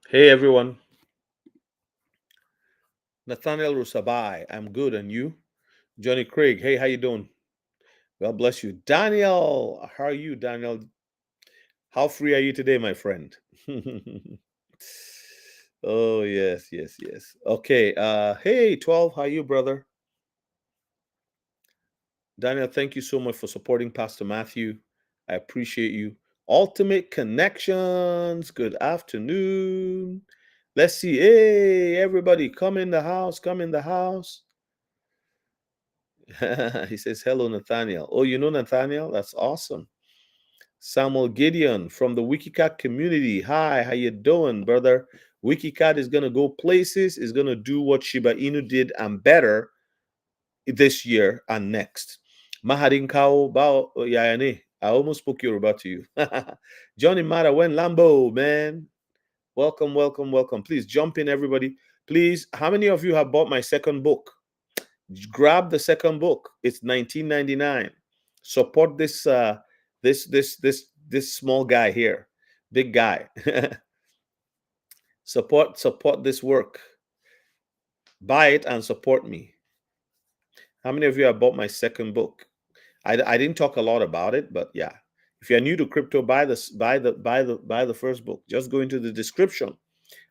Hey everyone, Nathaniel Rusabai. I'm good, and you? Johnny Craig. Hey, how you doing? God bless you. Daniel, how are you, Daniel? How free are you today, my friend? Oh yes, yes, yes. Okay. Hey, 12. How are you, brother? Daniel, thank you so much for supporting Pastor Matthew. I appreciate you. Ultimate Connections. Good afternoon. Let's see. Hey, everybody, come in the house. Come in the house. He says, hello, Nathaniel. Oh, you know Nathaniel? That's awesome. Samuel Gideon from the WikiCat community. Hi, how you doing, brother? WikiCat is going to go places, is going to do what Shiba Inu did and better this year and next. Mahadin Kao Bao Yayane. I almost spoke Yoruba to you. Johnny Mara, when Lambo, man. Welcome, welcome, welcome. Please jump in, everybody. Please, how many of you have bought my second book? Grab the second book. It's 19.99. Support this small guy here, big guy. Support this work. Buy it and support me. How many of you have bought my second book? I didn't talk a lot about it, but yeah. If you're new to crypto, buy the first book. Just go into the description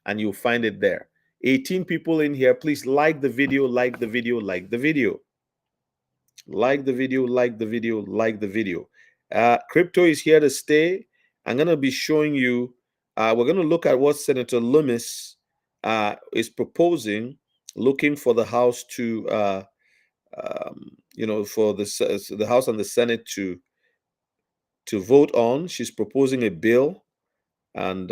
and you'll find it there. 18 people in here. Please like the video, like the video, like the video. Like the video, like the video, like the video. Crypto is here to stay. I'm going to be showing you, we're going to look at what Senator Lummis is proposing, looking for the House to, for the House and the Senate to vote on. She's proposing a bill. And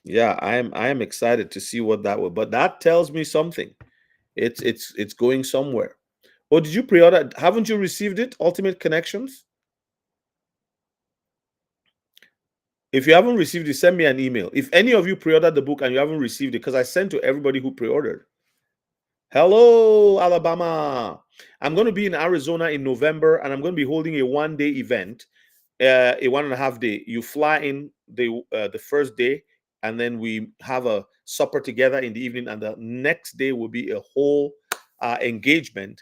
yeah, I am excited to see what that will, but that tells me something. It's going somewhere. Oh, did you pre-order? Haven't you received it? Ultimate Connections? If you haven't received it, send me an email. If any of you pre-ordered the book and you haven't received it, because I sent to everybody who pre-ordered. Hello, Alabama. I'm going to be in Arizona in November, and I'm going to be holding a one-day event, a 1.5 day. You fly in the first day, and then we have a supper together in the evening, and the next day will be a whole engagement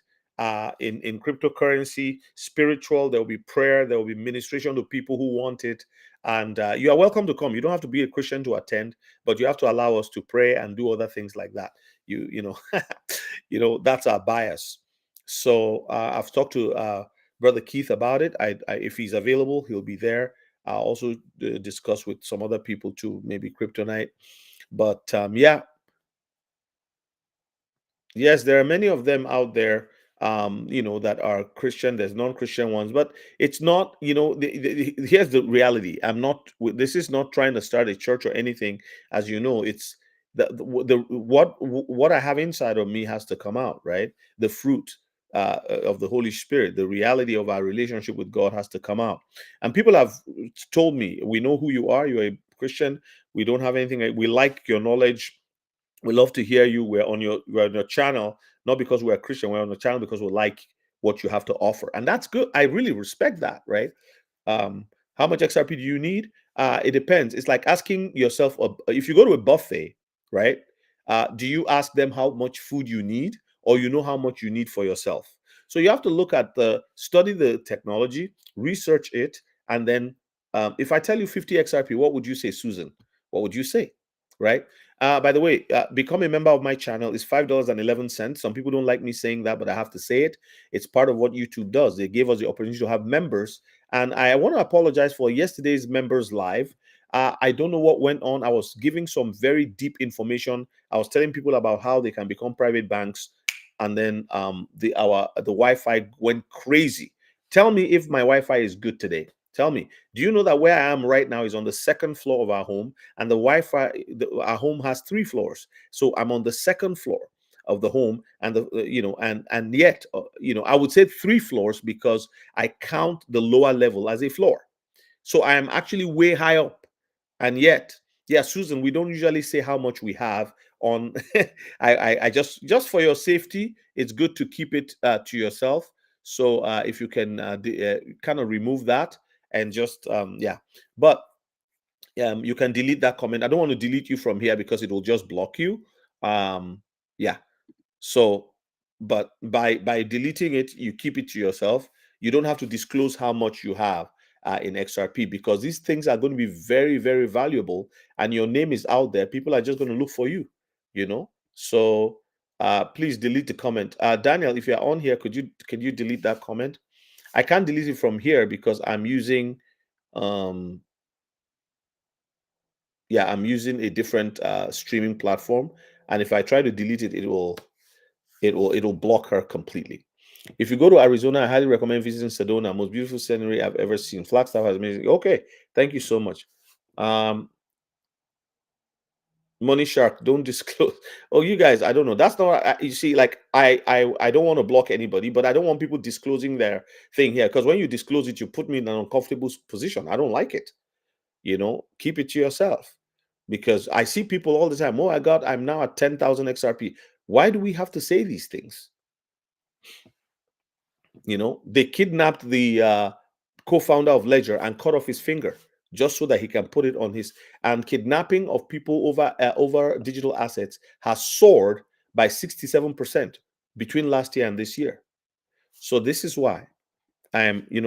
in cryptocurrency, spiritual. There will be prayer. There will be ministration to people who want it, and you are welcome to come. You don't have to be a Christian to attend, but you have to allow us to pray and do other things like that. You know, that's our bias. So I've talked to Brother Keith about it. If he's available, he'll be there. I'll also discuss with some other people too, maybe Kryptonite. But yeah, yes, there are many of them out there, that are Christian. There's non-Christian ones, but it's not, here's the reality. This is not trying to start a church or anything. As you know, it's what I have inside of me has to come out, right? The fruit of the Holy Spirit, the reality of our relationship with God has to come out. And people have told me, we know who you are. You're a Christian. We don't have anything. We like your knowledge. We love to hear you. We're on your channel, not because we're Christian. We're on the channel because we like what you have to offer, and that's good. I really respect that, right? How much XRP do you need? It depends. It's like asking yourself, if you go to a buffet, right? Do you ask them how much food you need, or you know how much you need for yourself? So you have to study the technology, research it, and then if I tell you 50 XRP, what would you say, Susan? What would you say, right? By the way, become a member of my channel is $5.11. Some people don't like me saying that, but I have to say it. It's part of what YouTube does. They gave us the opportunity to have members, and I want to apologize for yesterday's members live. I don't know what went on. I was giving some very deep information. I was telling people about how they can become private banks, and then the Wi-Fi went crazy. Tell me if my Wi-Fi is good today. Tell me. Do you know that where I am right now is on the second floor of our home, and the Wi-Fi, our home has 3 floors, so I'm on the second floor of the home, and and yet I would say 3 floors because I count the lower level as a floor, so I am actually way high up, and yet, yeah, Susan, we don't usually say how much we have on. I just for your safety, it's good to keep it to yourself. So if you can kind of remove that and just yeah, but You can delete that comment. I don't want to delete you from here because it will just block you. Yeah. So, but by deleting it, you keep it to yourself. You don't have to disclose how much you have in XRP, because these things are going to be very, very valuable, and your name is out there. People are just going to look for you. You know. So please delete the comment. Daniel, if you're on here, can you delete that comment? I can't delete it from here because I'm using um yeah, I'm using a different streaming platform, and if I try to delete it, it'll block her completely. If you go to Arizona, I highly recommend visiting Sedona. Most beautiful scenery I've ever seen. Flagstaff is amazing. Okay, thank you so much. Um, Money Shark, don't disclose. Oh, you guys, I don't know. That's not. You see, like I don't want to block anybody, but I don't want people disclosing their thing here, because when you disclose it, you put me in an uncomfortable position. I don't like it. Keep it to yourself, because I see people all the time. Oh, I'm now at 10,000 XRP. Why do we have to say these things? They kidnapped the co-founder of Ledger and cut off his finger just so that he can put it on his. And kidnapping of people over digital assets has soared by 67% between last year and this year. So this is why I am, you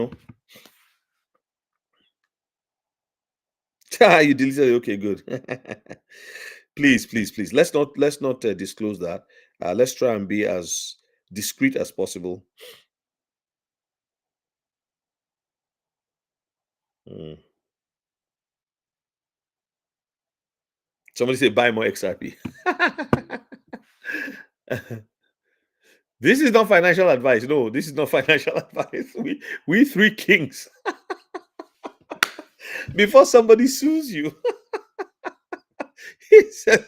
deleted it. Okay, good. Please, please, please. Let's not disclose that. Let's try and be as discreet as possible. Mm. Somebody say buy more XRP. This is not financial advice. No, this is not financial advice. We three kings. Before somebody sues you, he says,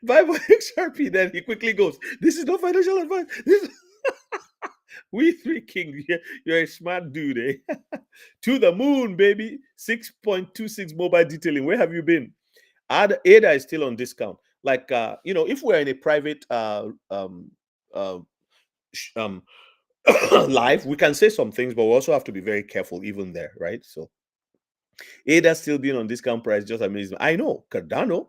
buy more XRP. Then he quickly goes, this is not financial advice. We three kings. You're a smart dude, eh? To the moon, baby. 6.26 mobile detailing. Where have you been? ADA is still on discount. Like, if we're in a private uh, um, live, we can say some things, but we also have to be very careful even there, right? So ADA still being on discount price, just amazing. I know Cardano.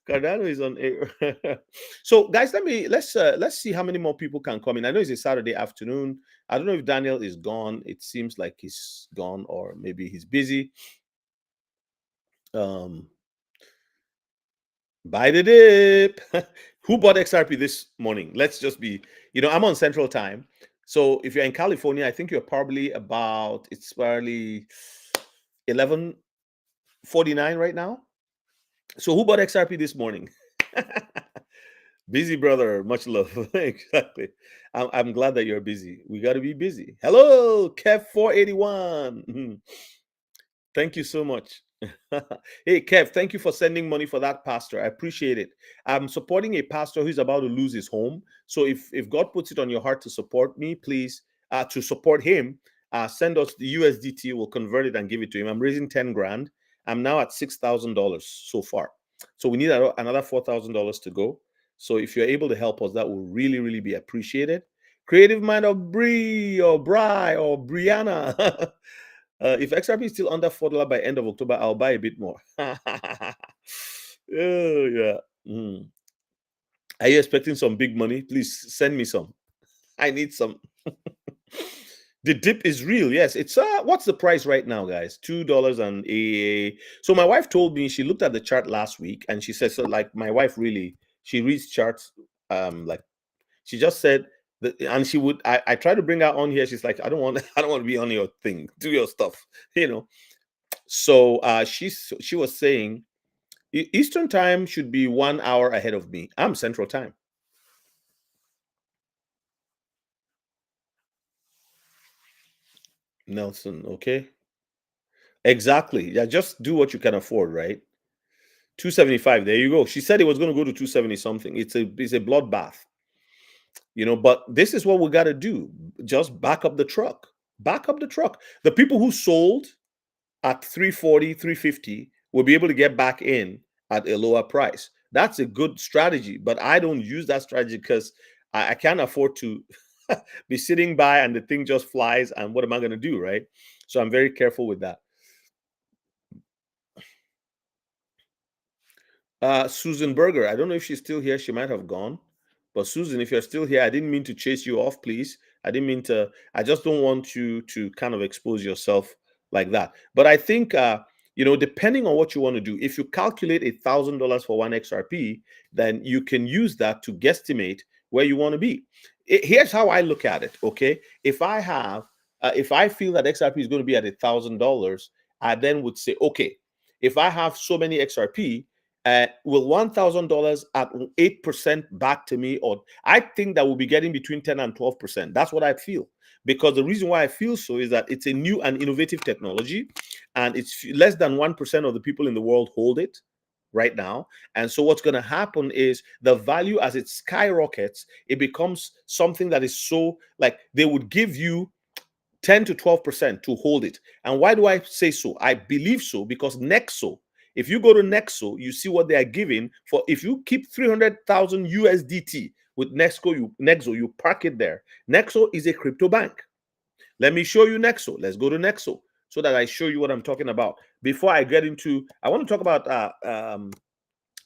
Cardano is on a so guys, let's see how many more people can come in. I know it's a Saturday afternoon. I don't know if Daniel is gone. It seems like he's gone, or maybe he's busy. um Buy the dip. Who bought XRP this morning? Let's just be, I'm on Central Time. So if you're in California, I think you're probably it's probably 11:49 right now. So who bought XRP this morning? Busy brother, much love. Exactly. I'm glad that you're busy. We got to be busy. Hello, Kev 481. Thank you so much. Hey, Kev, thank you for sending money for that pastor. I appreciate it. I'm supporting a pastor who's about to lose his home. So if God puts it on your heart to support me, please, to support him, send us the USDT. We'll convert it and give it to him. I'm raising 10 grand. I'm now at $6,000 so far. So we need another $4,000 to go. So if you're able to help us, that will really, really be appreciated. Creative Mind of Bree or Bri or Brianna. If XRP is still under $4 by end of October, I'll buy a bit more. Oh, yeah. Mm. Are you expecting some big money? Please send me some. I need some. The dip is real. Yes, it's what's the price right now, guys? $2 and a. So my wife told me, she looked at the chart last week and she said, so like my wife really, she reads charts like she just said that, and she would. I try to bring her on here. She's like, I don't want I don't want to be on your thing. Do your stuff, So she was saying Eastern time should be 1 hour ahead of me. I'm Central time. Nelson, okay. Exactly. Yeah, just do what you can afford, right? 275. There you go. She said it was going to go to 270 something. It's a bloodbath. But this is what we got to do. Just back up the truck. Back up the truck. The people who sold at 340, 350 will be able to get back in at a lower price. That's a good strategy, but I don't use that strategy because I can't afford to be sitting by and the thing just flies. And what am I going to do, right? So I'm very careful with that. Susan Berger, I don't know if she's still here. She might have gone. But Susan, if you're still here, I didn't mean to chase you off, please. I didn't mean to. I just don't want you to kind of expose yourself like that. But I think, depending on what you want to do, if you calculate $1,000 for one XRP, then you can use that to guesstimate where you want to be. Here's how I look at it. Okay, if I feel that XRP is going to be at $1,000, I then would say, okay, if I have so many XRP, will $1,000 at 8% back to me? Or I think that we'll be getting between 10 and 12%. That's what I feel. Because the reason why I feel so is that it's a new and innovative technology, and it's less than 1% of the people in the world hold it right now. And so what's going to happen is the value, as it skyrockets, it becomes something that is so, like, they would give you 10 to 12% to hold it. And why do I say so? I believe so because Nexo, if you go to Nexo, you see what they are giving for. If you keep 300,000 USDT with Nexo, you park it there. Nexo is a crypto bank. Let me show you Nexo. Let's go to Nexo so that I show you what I'm talking about. Before I get into, I want to talk about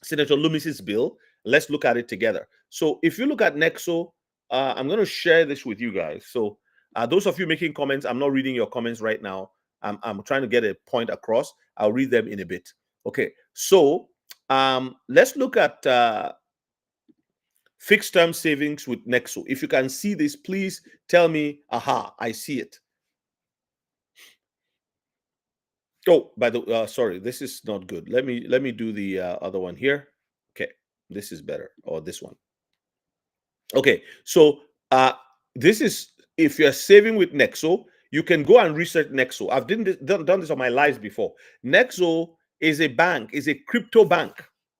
Senator Lummis's bill. Let's look at it together. So if you look at Nexo, I'm going to share this with you guys. So those of you making comments, I'm not reading your comments right now. I'm trying to get a point across. I'll read them in a bit. Okay, so let's look at fixed term savings with Nexo. If you can see this, please tell me, aha, I see it. Oh, by the sorry, this is not good. Let me do the other one here. Okay, this is better, or this one. Okay, so this is, if you're saving with Nexo, you can go and research Nexo. I've done this on my lives before. Nexo is a bank, is a crypto bank.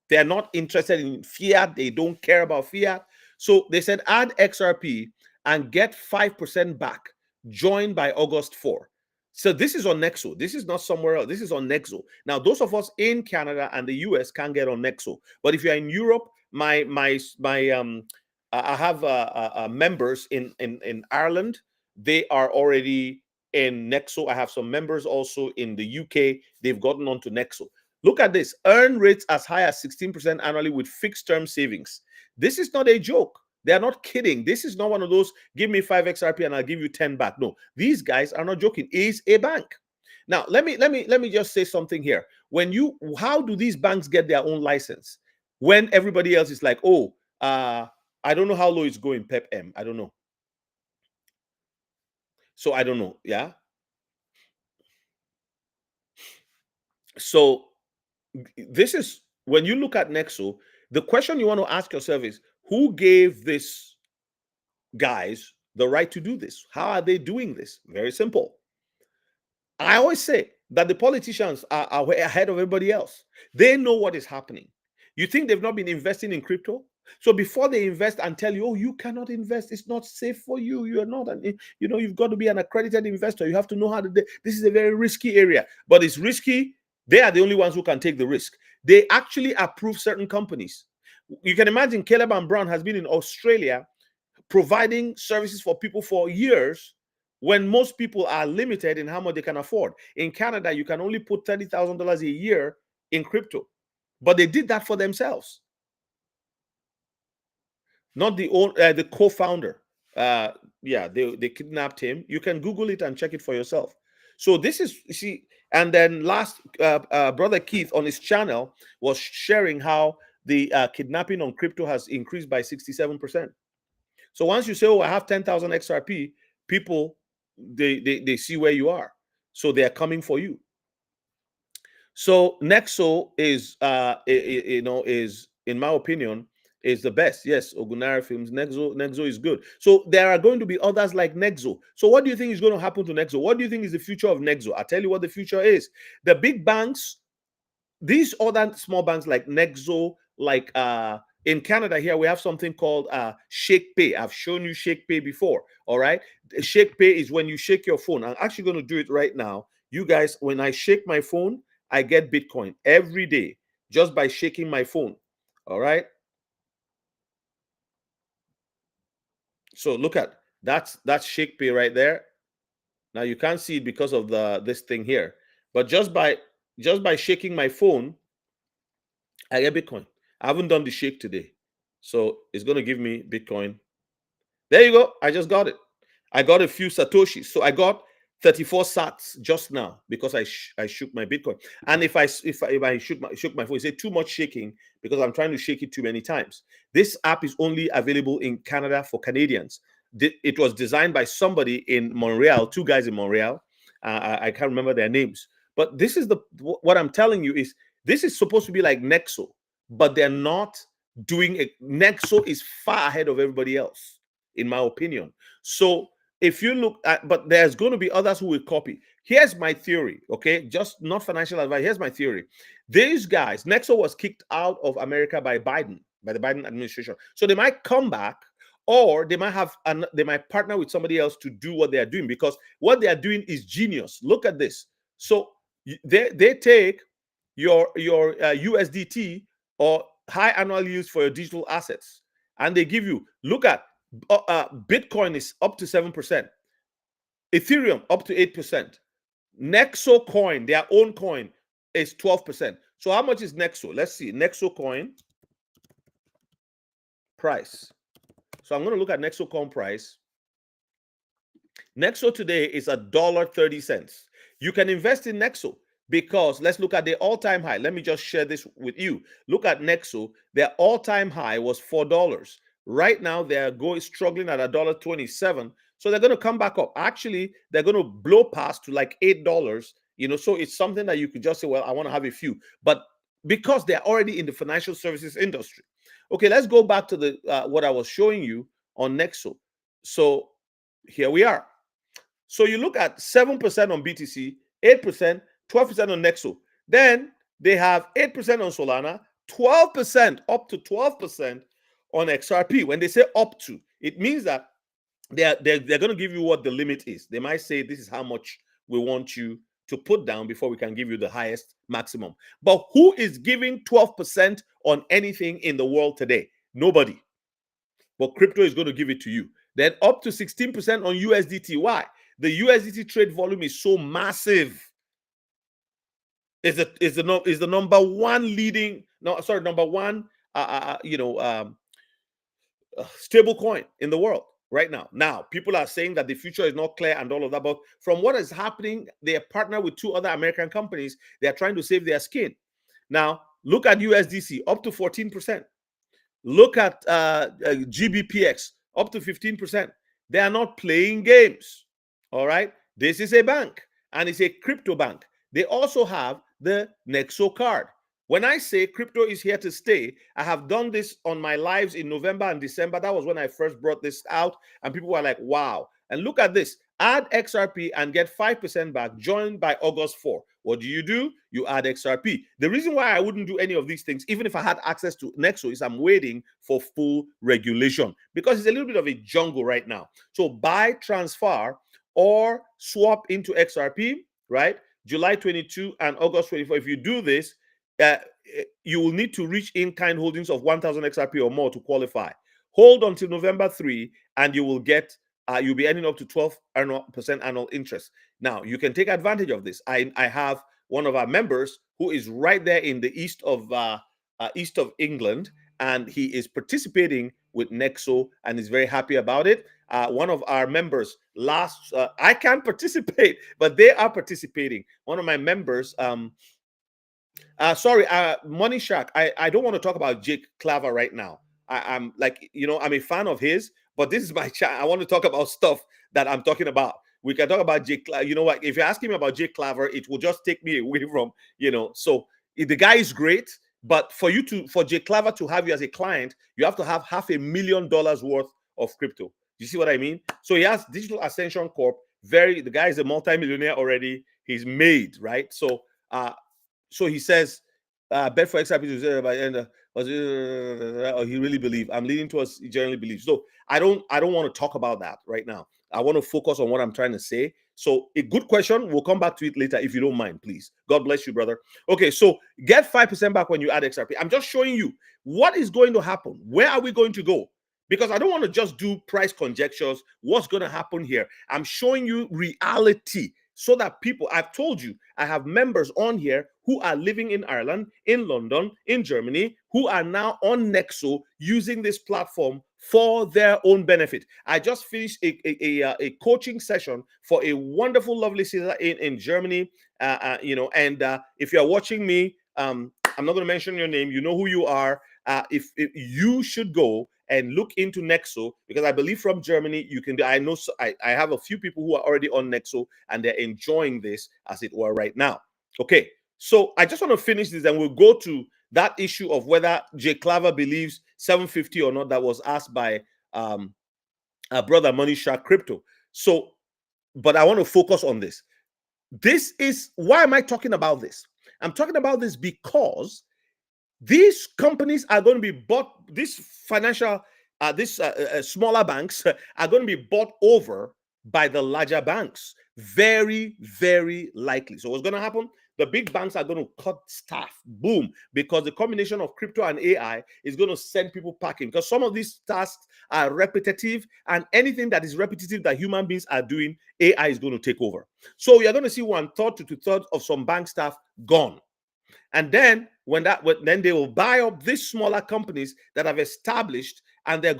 They're not interested in fiat. They don't care about fiat. So they said add XRP and get 5% back. Join by August 4. So this is on Nexo. This is not somewhere else. This is on Nexo. Now, those of us in Canada and the US can get on Nexo. But if you're in Europe, I have members in Ireland. They are already in Nexo. I have some members also in the UK. They've gotten onto Nexo. Look at this. Earn rates as high as 16% annually with fixed term savings. This is not a joke. They are not kidding. This is not one of those, give me 5 XRP and I'll give you 10 back. No, these guys are not joking. It's a bank. Now, let me just say something here. How do these banks get their own license when everybody else is like, oh, I don't know how low it's going, Pep M. I don't know. So I don't know. Yeah. So this is, when you look at Nexo, the question you want to ask yourself is, who gave these guys the right to do this? How are they doing this? Very simple. I always say that the politicians are way ahead of everybody else. They know what is happening. You think they've not been investing in crypto? So before they invest and tell you, oh, you cannot invest, it's not safe for you. You are not, you've got to be an accredited investor. You have to know how to do. This is a very risky area, but it's risky. They are the only ones who can take the risk. They actually approve certain companies. You can imagine Caleb and Brown has been in Australia providing services for people for years when most people are limited in how much they can afford. In Canada, you can only put $30,000 a year in crypto, but they did that for themselves. Not the co-founder. They kidnapped him. You can Google it and check it for yourself. So this is, see, and then last, brother Keith on his channel was sharing how the kidnapping on crypto has increased by 67%. So once you say, oh, I have 10,000 XRP, people, they see where you are. So they are coming for you. So Nexo is, is, in my opinion, is the best. Yes, Ogunara Films, Nexo is good. So there are going to be others like Nexo. So what do you think is going to happen to Nexo? What do you think is the future of Nexo? I'll tell you what the future is. The big banks, these other small banks like Nexo, like in Canada here, we have something called Shake Pay. I've shown you Shake Pay before. All right. Shake Pay is when you shake your phone. I'm actually going to do it right now. You guys, when I shake my phone, I get Bitcoin every day just by shaking my phone. All right. So look at that's Shake Pay right there. Now you can't see it because of this thing here, but just by shaking my phone, I get Bitcoin. I haven't done the shake today. So it's going to give me Bitcoin. There you go. I just got it. I got a few Satoshis. So I got 34 sats just now because I shook my Bitcoin. And if I shook my phone, it said too much shaking because I'm trying to shake it too many times. This app is only available in Canada for Canadians. It was designed by somebody in Montreal, two guys in Montreal. I can't remember their names. But this is what I'm telling you is this is supposed to be like Nexo, but they're not doing it. Nexo is far ahead of everybody else, in my opinion. So if you look at, but there's going to be others who will copy. Here's my theory, okay? Just not financial advice. Here's my theory. These guys, Nexo was kicked out of America by Biden, by the Biden administration. So they might come back, or they might partner with somebody else to do what they are doing, because what they are doing is genius. Look at this. So they take your USDT or high annual yields for your digital assets, and they give you, look at Bitcoin is up to 7%, Ethereum up to 8%, Nexo coin, their own coin, is 12%. So how much is Nexo? Let's see. Nexo coin price. So I'm going to look at Nexo coin price. Nexo today is $1.30. You can invest in Nexo because let's look at the all-time high. Let me just share this with you. Look at Nexo. Their all-time high was $4. Right now, they're struggling at $1.27. So they're going to come back up. Actually, they're going to blow past to like $8. So it's something that you could just say, well, I want to have a few. But because they're already in the financial services industry. Okay, let's go back to the what I was showing you on Nexo. So here we are. So you look at 7% on BTC, 8%, 12% on Nexo. Then they have 8% on Solana, 12%, up to 12% on XRP. When they say up to, it means that they're going to give you what the limit is. They might say this is how much we want you to put down before we can give you the highest maximum. But who is giving 12% on anything in the world today? Nobody. But crypto is going to give it to you. Then up to 16% on USDT. Why? The USDT trade volume is so massive. Is the number one leading? No, sorry, number one. Stable coin in the world right now. Now, people are saying that the future is not clear and all of that, but from what is happening, they are partnered with two other American companies. They are trying to save their skin. Now, look at USDC, up to 14%. Look at GBPX, up to 15%. They are not playing games, all right? This is a bank, and it's a crypto bank. They also have the Nexo card. When I say crypto is here to stay, I have done this on my lives in November and December. That was when I first brought this out, and people were like, wow. And look at this. Add XRP and get 5% back, joined by August 4. What do? You add XRP. The reason why I wouldn't do any of these things, even if I had access to Nexo, is I'm waiting for full regulation because it's a little bit of a jungle right now. So buy, transfer, or swap into XRP, right? July 22 and August 24. If you do this, you will need to reach in-kind holdings of 1,000 XRP or more to qualify. Hold until November 3, and you will get you'll be earning up to 12% annual interest. Now, you can take advantage of this. I have one of our members who is right there in the east of England, and he is participating with Nexo and is very happy about it. One of our members I can't participate, but they are participating. One of my members, Money Shark. I don't want to talk about Jake Claver right now. I'm I'm a fan of his, but this is my chat. I want to talk about stuff that I'm talking about. We can talk about Jake. You know what? If you're asking me about Jake Claver, it will just take me away from, So the guy is great, but for Jake Claver to have you as a client, you have to have $500,000 worth of crypto. You see what I mean? So he has Digital Ascension Corp. The guy is a multimillionaire already. He's made, right? So he says, bet for XRP by the end. He really believes. I'm leaning towards he generally believes. So I don't want to talk about that right now. I want to focus on what I'm trying to say. So a good question. We'll come back to it later if you don't mind, please. God bless you, brother. Okay, so get 5% back when you add XRP. I'm just showing you what is going to happen. Where are we going to go? Because I don't want to just do price conjectures. What's going to happen here? I'm showing you reality so that I've told you, I have members on here who are living in Ireland, in London, in Germany, who are now on Nexo using this platform for their own benefit. I just finished a coaching session for a wonderful, lovely sister in Germany. And if you're watching me, I'm not going to mention your name. You know who you are. If you should go and look into Nexo, because I believe from Germany you can do. I know I have a few people who are already on Nexo and they're enjoying this, as it were, right now. Okay, so I just want to finish this and we'll go to that issue of whether Jay Claver believes 750 or not. That was asked by brother Money Shark Crypto. So, but I want to focus on this. This is why am I talking about this? I'm talking about this because these companies are going to be bought. These financial, smaller banks are going to be bought over by the larger banks. Very, very likely. So what's going to happen? The big banks are going to cut staff. Boom. Because the combination of crypto and AI is going to send people packing. Because some of these tasks are repetitive, and anything that is repetitive that human beings are doing, AI is going to take over. So you're going to see 1/3 to 2/3 of some bank staff gone. And then then they will buy up these smaller companies that have established, and you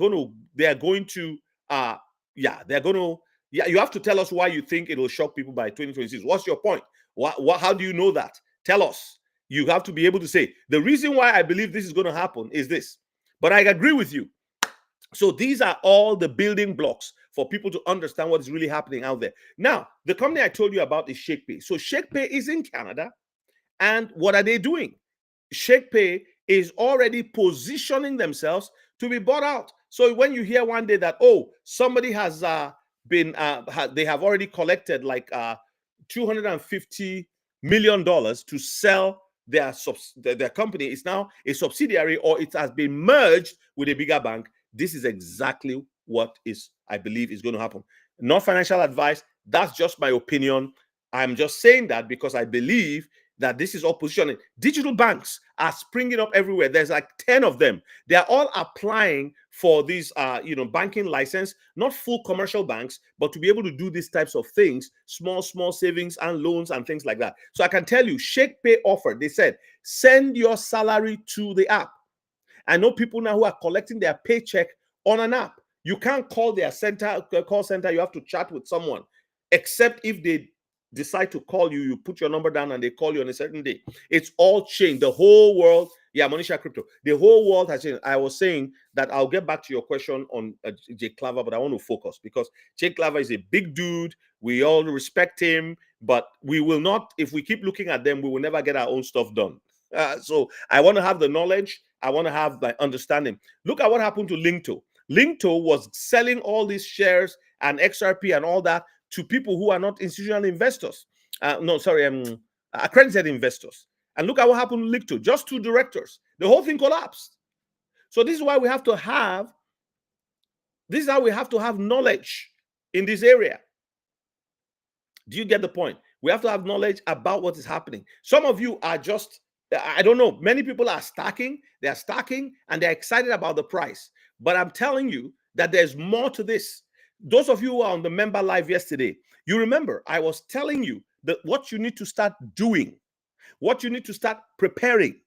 have to tell us why you think it will shock people by 2026. What's your point? How do you know that? Tell us. You have to be able to say, the reason why I believe this is going to happen is this. But I agree with you. So these are all the building blocks for people to understand what is really happening out there. Now, the company I told you about is ShakePay. So ShakePay is in Canada. And what are they doing? ShakePay is already positioning themselves to be bought out. So when you hear one day that, oh, somebody has they have already collected like $250 million to sell their company, is now a subsidiary, or it has been merged with a bigger bank. This is exactly what I believe is going to happen. Not financial advice. That's just my opinion. I'm just saying that because I believe that this is all positioning. Digital banks are springing up everywhere. There's like 10 of them. They are all applying for these, banking license, not full commercial banks, but to be able to do these types of things, small savings and loans and things like that. So I can tell you, ShakePay offered, they said, send your salary to the app. I know people now who are collecting their paycheck on an app. You can't call their call center. You have to chat with someone, except if they decide to call you, you put your number down and they call you on a certain day. It's all changed. The whole world, Monisha Crypto, the whole world has changed. I was saying that I'll get back to your question on Jay Claver, but I want to focus because Jay Claver is a big dude. We all respect him, but we will not, if we keep looking at them, we will never get our own stuff done. So I want to have the knowledge. I want to have the understanding. Look at what happened to Linkto. Linkto was selling all these shares and XRP and all that to people who are not institutional investors. Accredited investors. And look at what happened to Linkto. Just 2 directors. The whole thing collapsed. So this is why we have to have, knowledge in this area. Do you get the point? We have to have knowledge about what is happening. Some of you are just, I don't know, many people are stacking. They're stacking and they're excited about the price. But I'm telling you that there's more to this. Those of you who are on the member live yesterday, you remember I was telling you that what you need to start doing, what you need to start preparing.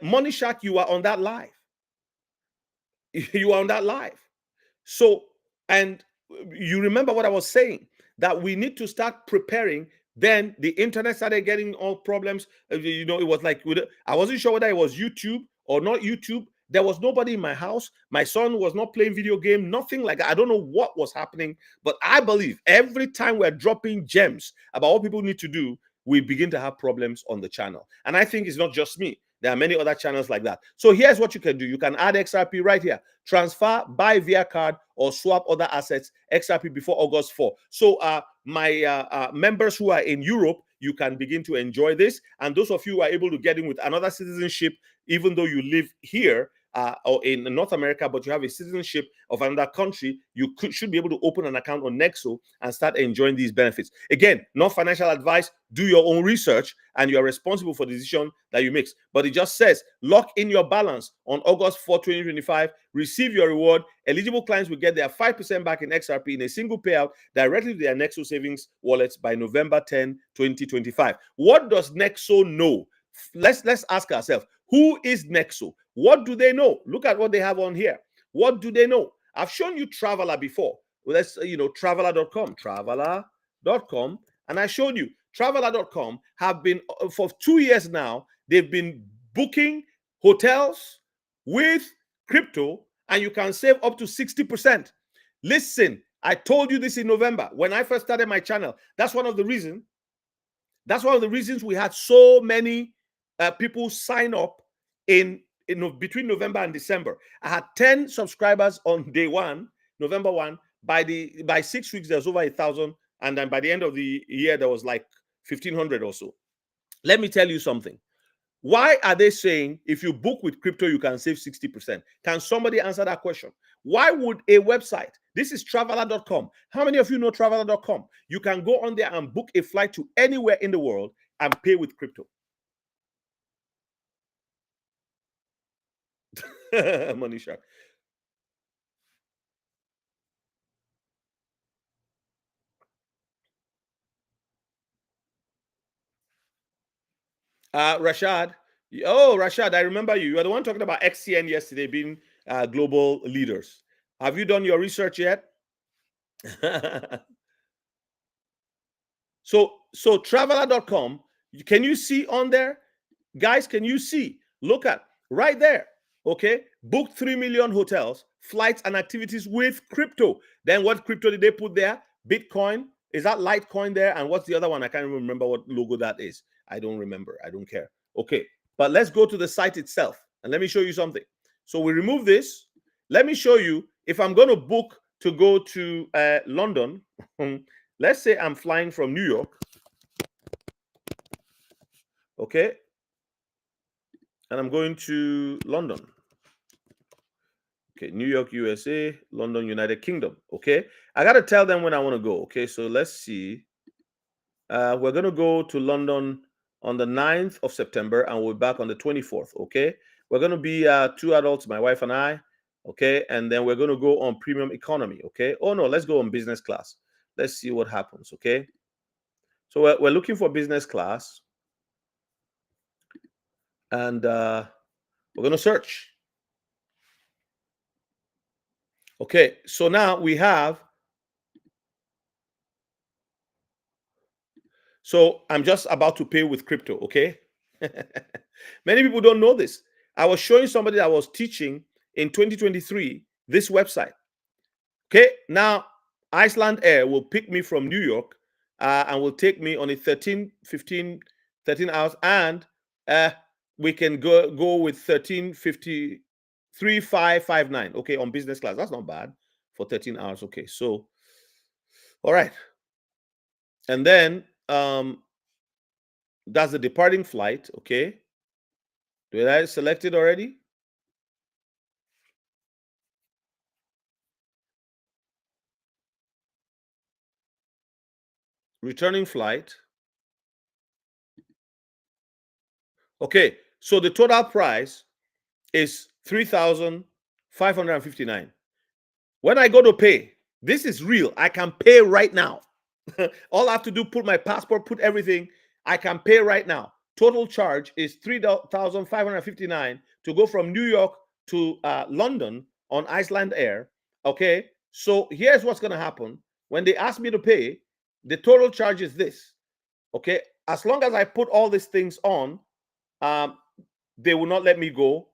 Money Shark, you are on that live. You are on that live. So, and you remember what I was saying, that we need to start preparing. Then the internet started getting all problems. It was like, I wasn't sure whether it was YouTube or not YouTube. There was nobody in my house. My son was not playing video game, nothing like that. I don't know what was happening, but I believe every time we're dropping gems about what people need to do, we begin to have problems on the channel. And I think it's not just me. There are many other channels like that. So here's what you can do. You can add XRP right here. Transfer, buy via card, or swap other assets, XRP before August 4. So my members who are in Europe, you can begin to enjoy this. And those of you who are able to get in with another citizenship, even though you live here, or in North America, but you have a citizenship of another country, you should be able to open an account on Nexo and start enjoying these benefits. Again, not financial advice. Do your own research, and you are responsible for the decision that you make. But it just says, lock in your balance on August 4, 2025. Receive your reward. Eligible clients will get their 5% back in XRP in a single payout directly to their Nexo savings wallets by November 10, 2025. What does Nexo know? Let's ask ourselves, who is Nexo? What do they know? Look at what they have on here. What do they know? I've shown you Travala before. Well, let's, Travala.com, Travala.com, and I showed you Travala.com have been, for 2 years now, they've been booking hotels with crypto, and you can save up to 60%. Listen, I told you this in November when I first started my channel. That's one of the reasons we had so many people sign up in between November and December. I had 10 subscribers on day one, November 1. By 6 weeks, there's over 1,000, and then by the end of the year, there was like 1,500 or so. Let me tell you something. Why are they saying if you book with crypto, you can save 60%? Can somebody answer that question? Why would a website, this is Travala.com. How many of you know Travala.com? You can go on there and book a flight to anywhere in the world and pay with crypto. Money shark. Rashad. Oh, Rashad, I remember you. You are the one talking about XCN yesterday being global leaders. Have you done your research yet? So Travala.com, can you see on there? Guys, can you see? Look at right there. Okay. Book 3 million hotels, flights, and activities with crypto. Then what crypto did they put there? Bitcoin. Is that Litecoin there? And what's the other one? I can't even remember what logo that is. I don't remember. I don't care. Okay. But let's go to the site itself and let me show you something. So we remove this. Let me show you if I'm going to book to go to London. Let's say I'm flying from New York. Okay. And I'm going to London. Okay, New York, USA, London, United Kingdom. Okay, I got to tell them when I want to go. Okay, so let's see. We're going to go to London on the 9th of September and we'll be back on the 24th. Okay, we're going to be 2 adults, my wife and I. Okay, and then we're going to go on premium economy. Okay, oh no, let's go on business class. Let's see what happens. Okay, so we're looking for business class and we're going to search. Okay, so now we have, so I'm just about to pay with crypto, okay? Many people don't know this. I was showing somebody that was teaching in 2023 this website. Okay, now Iceland Air will pick me from New York and will take me on a 13 hours, and we can go with 13.53.559, okay, on business class. That's not bad for 13 hours. Okay, so all right, and then that's the departing flight. Okay, did I select it already? Returning flight. Okay, so the total price is 3,559. When I go to pay, this is real. I can pay right now. All I have to do, put my passport, put everything. I can pay right now. Total charge is 3,559 to go from New York to London on Iceland Air. Okay, so here's what's going to happen. When they ask me to pay, the total charge is this. Okay, as long as I put all these things on, they will not let me go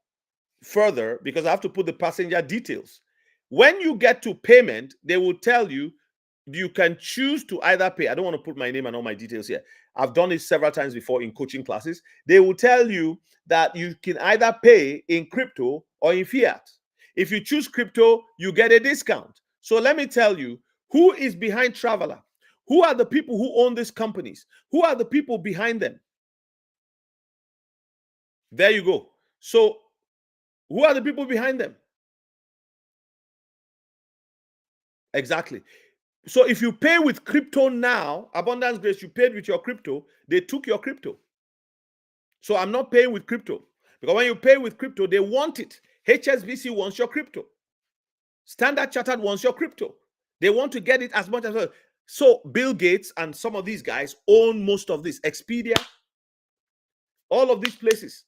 further because I have to put the passenger details. When you get to payment, they will tell you you can choose to either pay. I don't want to put my name and all my details here. I've done it several times before in coaching classes. They will tell you that you can either pay in crypto or in fiat. If you choose crypto, you get a discount. So let me tell you, who is behind Travala? Who are the people who own these companies? Who are the people behind them? There you go. So Who are the people behind them? Exactly. So if you pay with crypto now, Abundance Grace, you paid with your crypto, they took your crypto. So I'm not paying with crypto. Because when you pay with crypto, they want it. HSBC wants your crypto. Standard Chartered wants your crypto. They want to get it as much as well. So Bill Gates and some of these guys own most of this. Expedia, all of these places.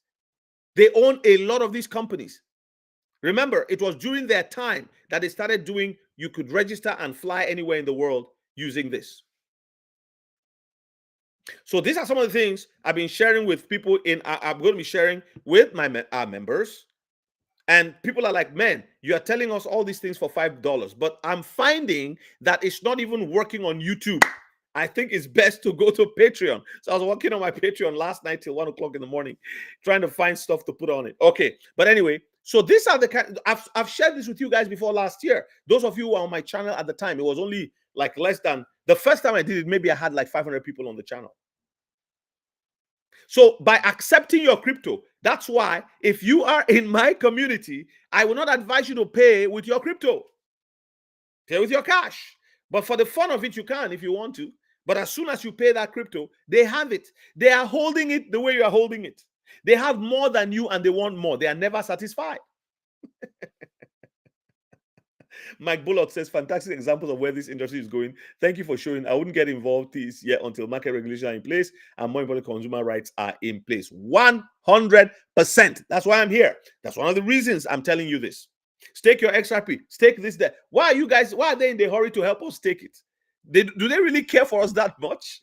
They own a lot of these companies. Remember, it was during their time that they started doing, you could register and fly anywhere in the world using this. So these are some of the things I've been sharing with people I'm going to be sharing with our members. And people are like, man, you are telling us all these things for $5. But I'm finding that it's not even working on YouTube. I think it's best to go to Patreon. So I was working on my Patreon last night till 1 o'clock in the morning, trying to find stuff to put on it. Okay. But anyway, so these are the kind, I've shared this with you guys before last year. Those of you who were on my channel at the time, it was only like less than, the first time I did it, maybe I had like 500 people on the channel. So by accepting your crypto, that's why if you are in my community, I will not advise you to pay with your crypto. Pay with your cash. But for the fun of it, you can if you want to. But as soon as you pay that crypto, they have it. They are holding it the way you are holding it. They have more than you and they want more. They are never satisfied. Mike Bullock says, fantastic examples of where this industry is going. Thank you for showing. I wouldn't get involved this yet until market regulations are in place and more important, consumer rights are in place. 100%. That's why I'm here. That's one of the reasons I'm telling you this. Stake your XRP. Stake this there. Why are they in the hurry to help us stake it? Do they really care for us that much?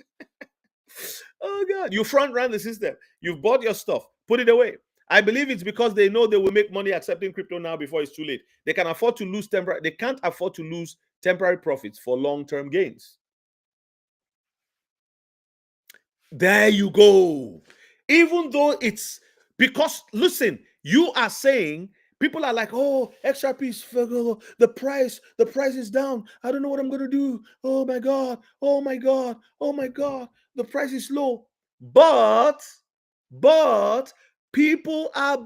Oh, God. You front run the system. You've bought your stuff. Put it away. I believe it's because they know they will make money accepting crypto now before it's too late. They can afford to lose they can't afford to lose temporary profits for long-term gains. There you go. Even though it's because, listen, you are saying, people are like, oh, XRP is the price is down. I don't know what I'm going to do. Oh my God. Oh my God. Oh my God. The price is low. But people are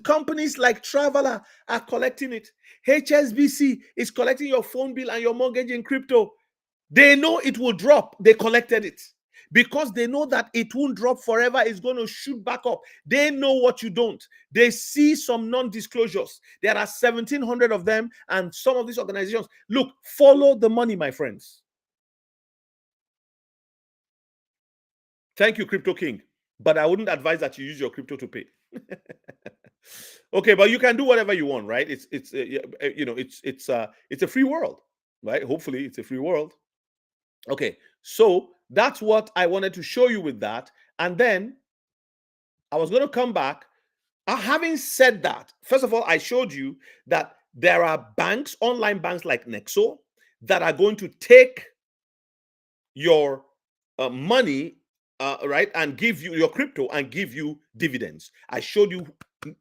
companies like Travala are collecting it. HSBC is collecting your phone bill and your mortgage in crypto. They know it will drop. They collected it because they know that it won't drop forever. It's going to shoot back up. They know what you don't. They see some non-disclosures. There are 1,700 of them, and some of these organizations, look, follow the money, my friends. Thank you, Crypto King. But I wouldn't advise that you use your crypto to pay. Okay, but you can do whatever you want, right? It's a free world, right? Hopefully, it's a free world. Okay, so that's what I wanted to show you with that, and then I was going to come back. Having said that, first of all, I showed you that there are banks, online banks like Nexo, that are going to take your money, right, and give you your crypto and give you dividends. I showed you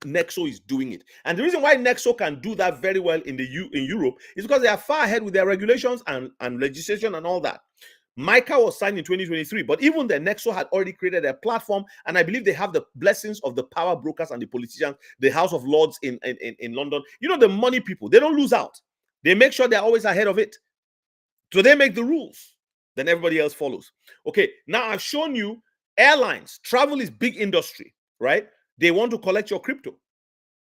Nexo is doing it, and the reason why Nexo can do that very well in Europe is because they are far ahead with their regulations and legislation and all that. MiCA was signed in 2023, but even then, Nexo had already created a platform, and I believe they have the blessings of the power brokers and the politicians, the House of Lords in London. You know, the money people, they don't lose out. They make sure they're always ahead of it. So they make the rules. Then everybody else follows. Okay, now I've shown you airlines. Travel is big industry, right? They want to collect your crypto.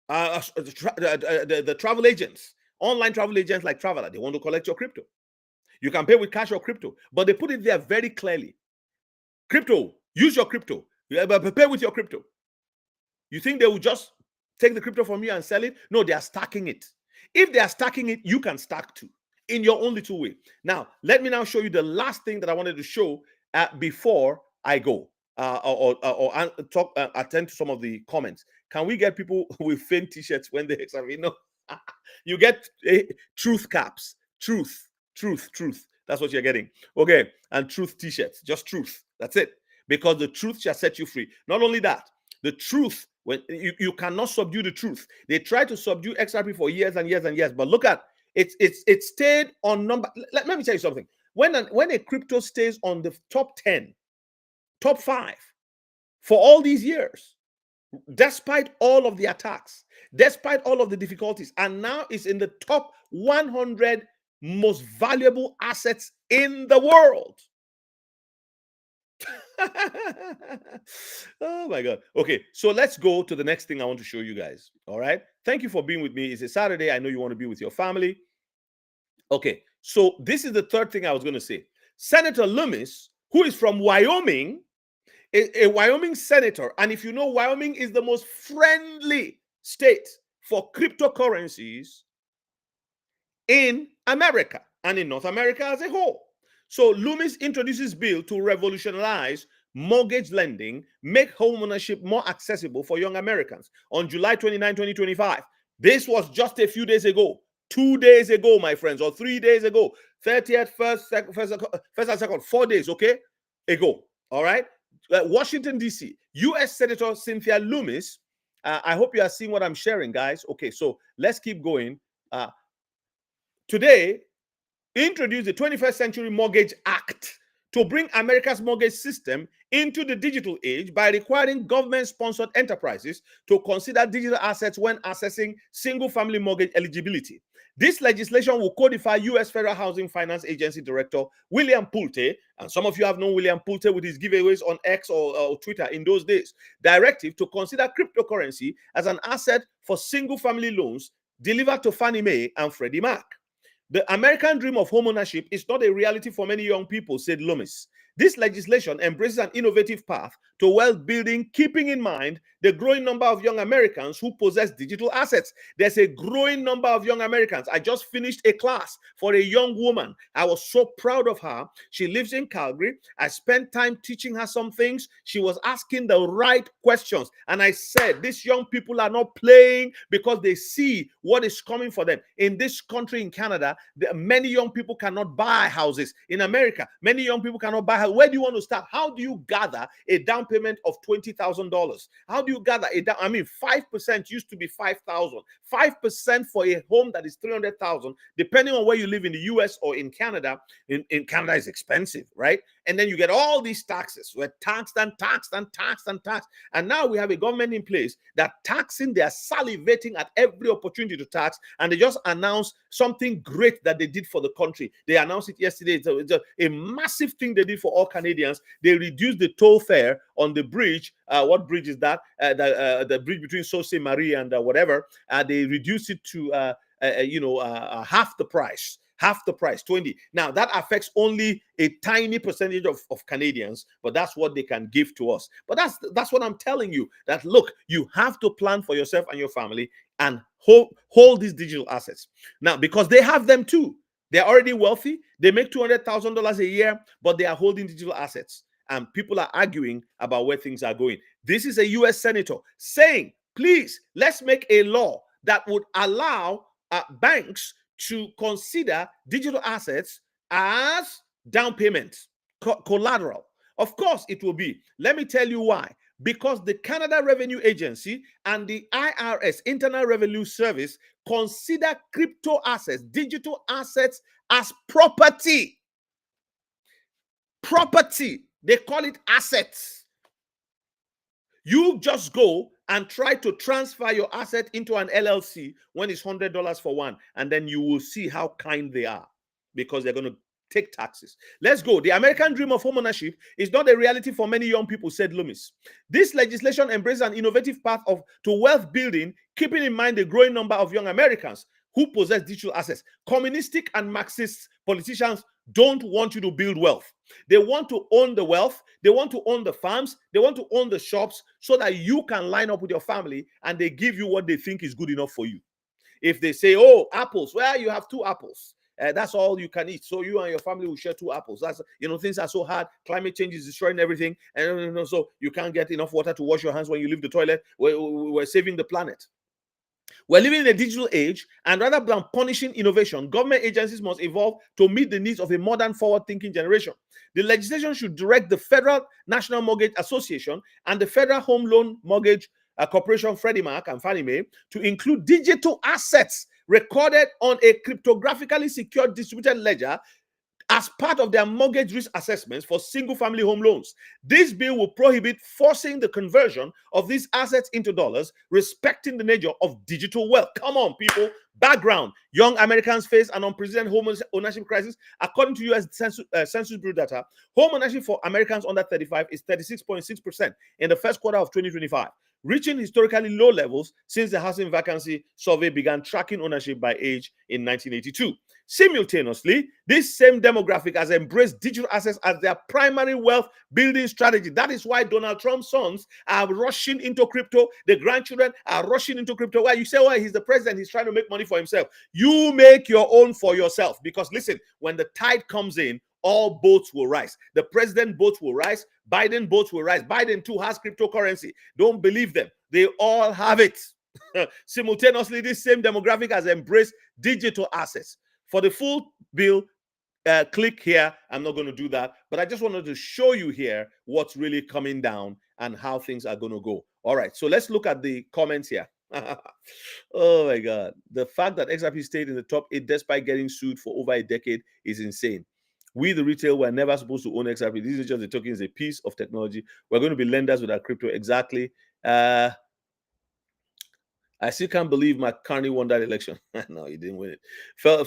The travel agents, online travel agents like Travala, they want to collect your crypto. You can pay with cash or crypto, but they put it there very clearly. Crypto, use your crypto. Pay with your crypto. You think they will just take the crypto from you and sell it? No, they are stacking it. If they are stacking it, you can stack too in your own little way. Now, let me now show you the last thing that I wanted to show before I go attend to some of the comments. Can we get people with faint t-shirts when they XRP? No, you get truth caps, truth. That's what you're getting. Okay, and truth t-shirts, just truth. That's it. Because the truth shall set you free. Not only that, the truth, when you cannot subdue the truth. They tried to subdue XRP for years and years and years, but look at it stayed on number. Let me tell you something. When a crypto stays on the top 10, top 5 for all these years, despite all of the attacks, despite all of the difficulties, and now is in the top 100 most valuable assets in the world. Oh my God. Okay, so let's go to the next thing I want to show you guys. All right. Thank you for being with me. It's a Saturday. I know you want to be with your family. Okay, so this is the third thing I was going to say. Senator Lummis, who is from Wyoming, a Wyoming senator, and if you know, Wyoming is the most friendly state for cryptocurrencies in America and in North America as a whole. So Lummis introduces bill to revolutionize mortgage lending, make home ownership more accessible for young Americans on July 29, 2025. This was just a few days ago. 2 days ago, my friends, or 3 days ago, 30th, first and second, 4 days, okay, ago. All right. Washington, D.C., U.S. Senator Cynthia Lummis. I hope you are seeing what I'm sharing, guys. Okay, so let's keep going. Today, introduced the 21st Century Mortgage Act to bring America's mortgage system into the digital age by requiring government-sponsored enterprises to consider digital assets when assessing single-family mortgage eligibility. This legislation will codify U.S. Federal Housing Finance Agency Director William Pulte, and some of you have known William Pulte with his giveaways on X or Twitter in those days, directive to consider cryptocurrency as an asset for single-family loans delivered to Fannie Mae and Freddie Mac. The American dream of homeownership is not a reality for many young people, said Lummis. This legislation embraces an innovative path to wealth building, keeping in mind the growing number of young Americans who possess digital assets. There's a growing number of young Americans. I just finished a class for a young woman. I was so proud of her. She lives in Calgary. I spent time teaching her some things. She was asking the right questions. And I said, these young people are not playing because they see what is coming for them. In this country, in Canada, many young people cannot buy houses. In America, many young people cannot buy houses. Where do you want to start? How do you gather a down payment of $20,000? How do you gather a down? I mean, 5% used to be $5,000. 5% for a home that is $300,000, depending on where you live in the US or in Canada. In Canada is expensive, right? And then you get all these taxes. We're taxed and taxed and taxed and taxed. And now we have a government in place that taxing, they are salivating at every opportunity to tax. And they just announced something great that they did for the country. They announced it yesterday. It's a massive thing they did for all Canadians. They reduced the toll fare on the bridge. What bridge is that? The bridge between Sault Ste. Marie and whatever. They reduced it to half the price. Half the price, 20. Now, that affects only a tiny percentage of Canadians, but that's what they can give to us. But that's what I'm telling you, that look, you have to plan for yourself and your family and hold these digital assets. Now, because they have them too. They're already wealthy. They make $200,000 a year, but they are holding digital assets. And people are arguing about where things are going. This is a U.S. senator saying, please, let's make a law that would allow banks to consider digital assets as down payment, collateral. Of course it will be. Let me tell you why. Because the Canada Revenue Agency and the IRS, Internal Revenue Service, consider crypto assets, digital assets, as property. Property. They call it assets. You just go and try to transfer your asset into an LLC when it's $100 for one, and then you will see how kind they are, because they're going to take taxes. Let's go. The American dream of homeownership is not a reality for many young people, said Lummis. This legislation embraces an innovative path to wealth building, keeping in mind the growing number of young Americans who possess digital assets. Communistic and Marxist politicians don't want you to build wealth. They want to own the wealth. They want to own the farms. They want to own the shops so that you can line up with your family and they give you what they think is good enough for you. If they say, oh, apples, well, you have 2 apples. That's all you can eat. So you and your family will share 2 apples. That's, things are so hard. Climate change is destroying everything. And so you can't get enough water to wash your hands when you leave the toilet. We're saving the planet. We're living in a digital age, and rather than punishing innovation, government agencies must evolve to meet the needs of a modern, forward-thinking generation. The legislation should direct the Federal National Mortgage Association and the Federal Home Loan Mortgage Corporation, Freddie Mac and Fannie Mae, to include digital assets recorded on a cryptographically secured distributed ledger as part of their mortgage risk assessments for single-family home loans. This bill will prohibit forcing the conversion of these assets into dollars, respecting the nature of digital wealth. Come on, people. Background: young Americans face an unprecedented home ownership crisis. According to U.S. Census Bureau data, home ownership for Americans under 35 is 36.6% in the first quarter of 2025, reaching historically low levels since the housing vacancy survey began tracking ownership by age in 1982. Simultaneously, this same demographic has embraced digital assets as their primary wealth building strategy. That is why Donald Trump's sons are rushing into crypto. The grandchildren are rushing into crypto. Why? You say, well, he's the president, he's trying to make money for himself. You make your own for yourself, because listen, when the tide comes in, all boats will rise. The president boats will rise. Biden boats will rise. Biden too has cryptocurrency. Don't believe them. They all have it. Simultaneously, this same demographic has embraced digital assets. For the full bill, click here. I'm not going to do that, but I just wanted to show you here what's really coming down and how things are going to go. All right, so let's look at the comments here. Oh my God. The fact that XRP stayed in the top 8 despite getting sued for over a decade is insane. We, the retail, were never supposed to own XRP. This is just the token, is a piece of technology. We're going to be lenders with our crypto. Exactly. I still can't believe McCartney won that election. No, he didn't win it.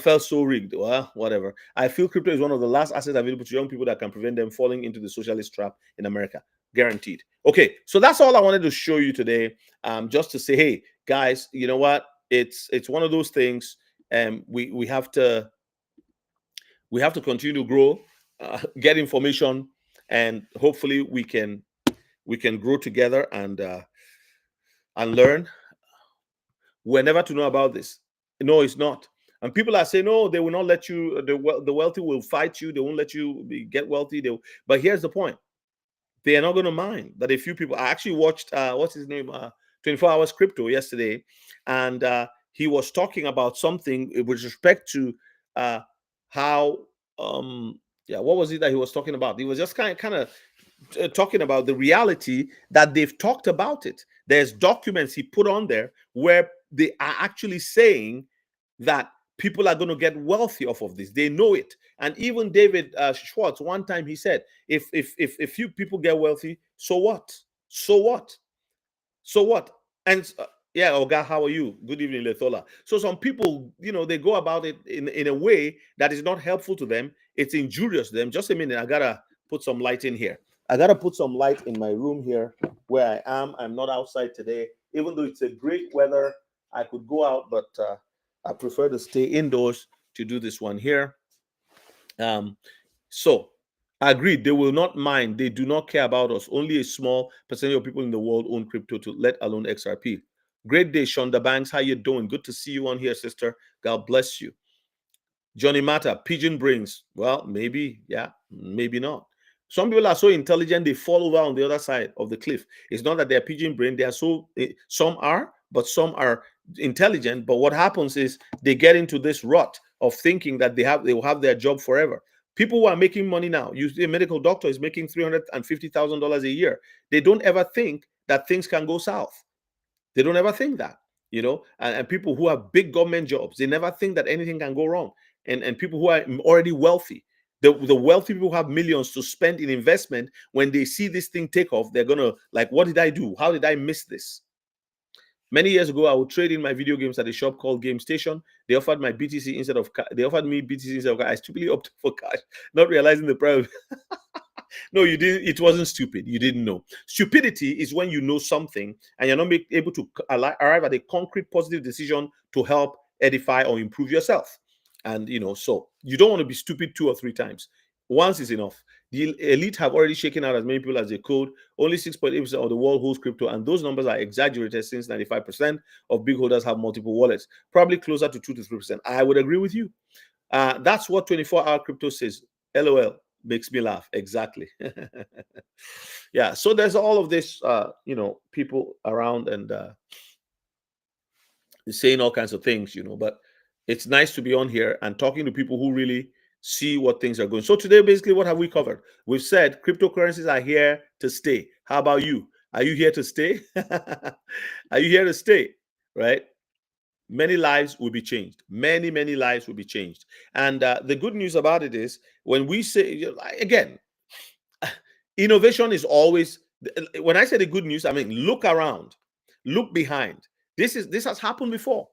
Felt so rigged. Well, whatever. I feel crypto is one of the last assets available to young people that can prevent them falling into the socialist trap in America. Guaranteed. Okay, so that's all I wanted to show you today. Just to say, hey, guys, you know what? It's one of those things. We have to continue to grow, get information, and hopefully we can grow together and learn. We're never to know about this. No, it's not. And people are saying, no, they will not let you, the wealthy will fight you. They won't let you get wealthy. But here's the point. They are not going to mind that a few people. I actually watched, what's his name? 24 Hours Crypto yesterday. And he was talking about something with respect to how, what was it that he was talking about? He was just kind of talking about the reality that they've talked about it. There's documents he put on there where they are actually saying that people are going to get wealthy off of this. They know it. And even David Schwartz, one time he said, if few people get wealthy, so what? So what? So what? And yeah, Oga, how are you? Good evening, Lethola. So some people, they go about it in a way that is not helpful to them. It's injurious to them. Just a minute, I gotta put some light in here. I gotta put some light in my room here where I am. I'm not outside today, even though it's a great weather. I could go out, but I prefer to stay indoors to do this one here. So I agree. They will not mind. They do not care about us. Only a small percentage of people in the world own crypto, to let alone XRP. Great day, Shonda Banks. How you doing? Good to see you on here, sister. God bless you. Johnny Mata, pigeon brains. Well, maybe, yeah, maybe not. Some people are so intelligent, they fall over on the other side of the cliff. It's not that they're pigeon brain. They are some are, but some are intelligent. But what happens is they get into this rut of thinking that they will have their job forever. People who are making money now, usually a medical doctor is making $350,000 a year. They don't ever think that things can go south. They don't ever think that, and people who have big government jobs, they never think that anything can go wrong. And people who are already wealthy, the wealthy people who have millions to spend in investment, when they see this thing take off, they're gonna like, what did I do? How did I miss this? Many years ago, I would trade in my video games at a shop called Game Station. They offered me BTC instead of cash. I stupidly opted for cash, not realizing the price. No, you didn't. It wasn't stupid. You didn't know. Stupidity is when you know something and you're not able to arrive at a concrete positive decision to help edify or improve yourself. And so you don't want to be stupid 2 or 3 times. Once is enough. The elite have already shaken out as many people as they could. Only 6.8% of the world holds crypto, and those numbers are exaggerated since 95% of big holders have multiple wallets, probably closer to 2 to 3%. I would agree with you. That's what 24-hour crypto says. LOL. Makes me laugh. Exactly. Yeah. So there's all of this, people around and saying all kinds of things, but it's nice to be on here and talking to people who really see what things are going. So today, basically, what have we covered? We've said cryptocurrencies are here to stay. How about you? Are you here to stay? Are you here to stay? Right? many lives will be changed. Many lives will be changed. And the good news about it is, when we say, again, innovation is always, when I say the good news, I mean, look around, look behind. This has happened before.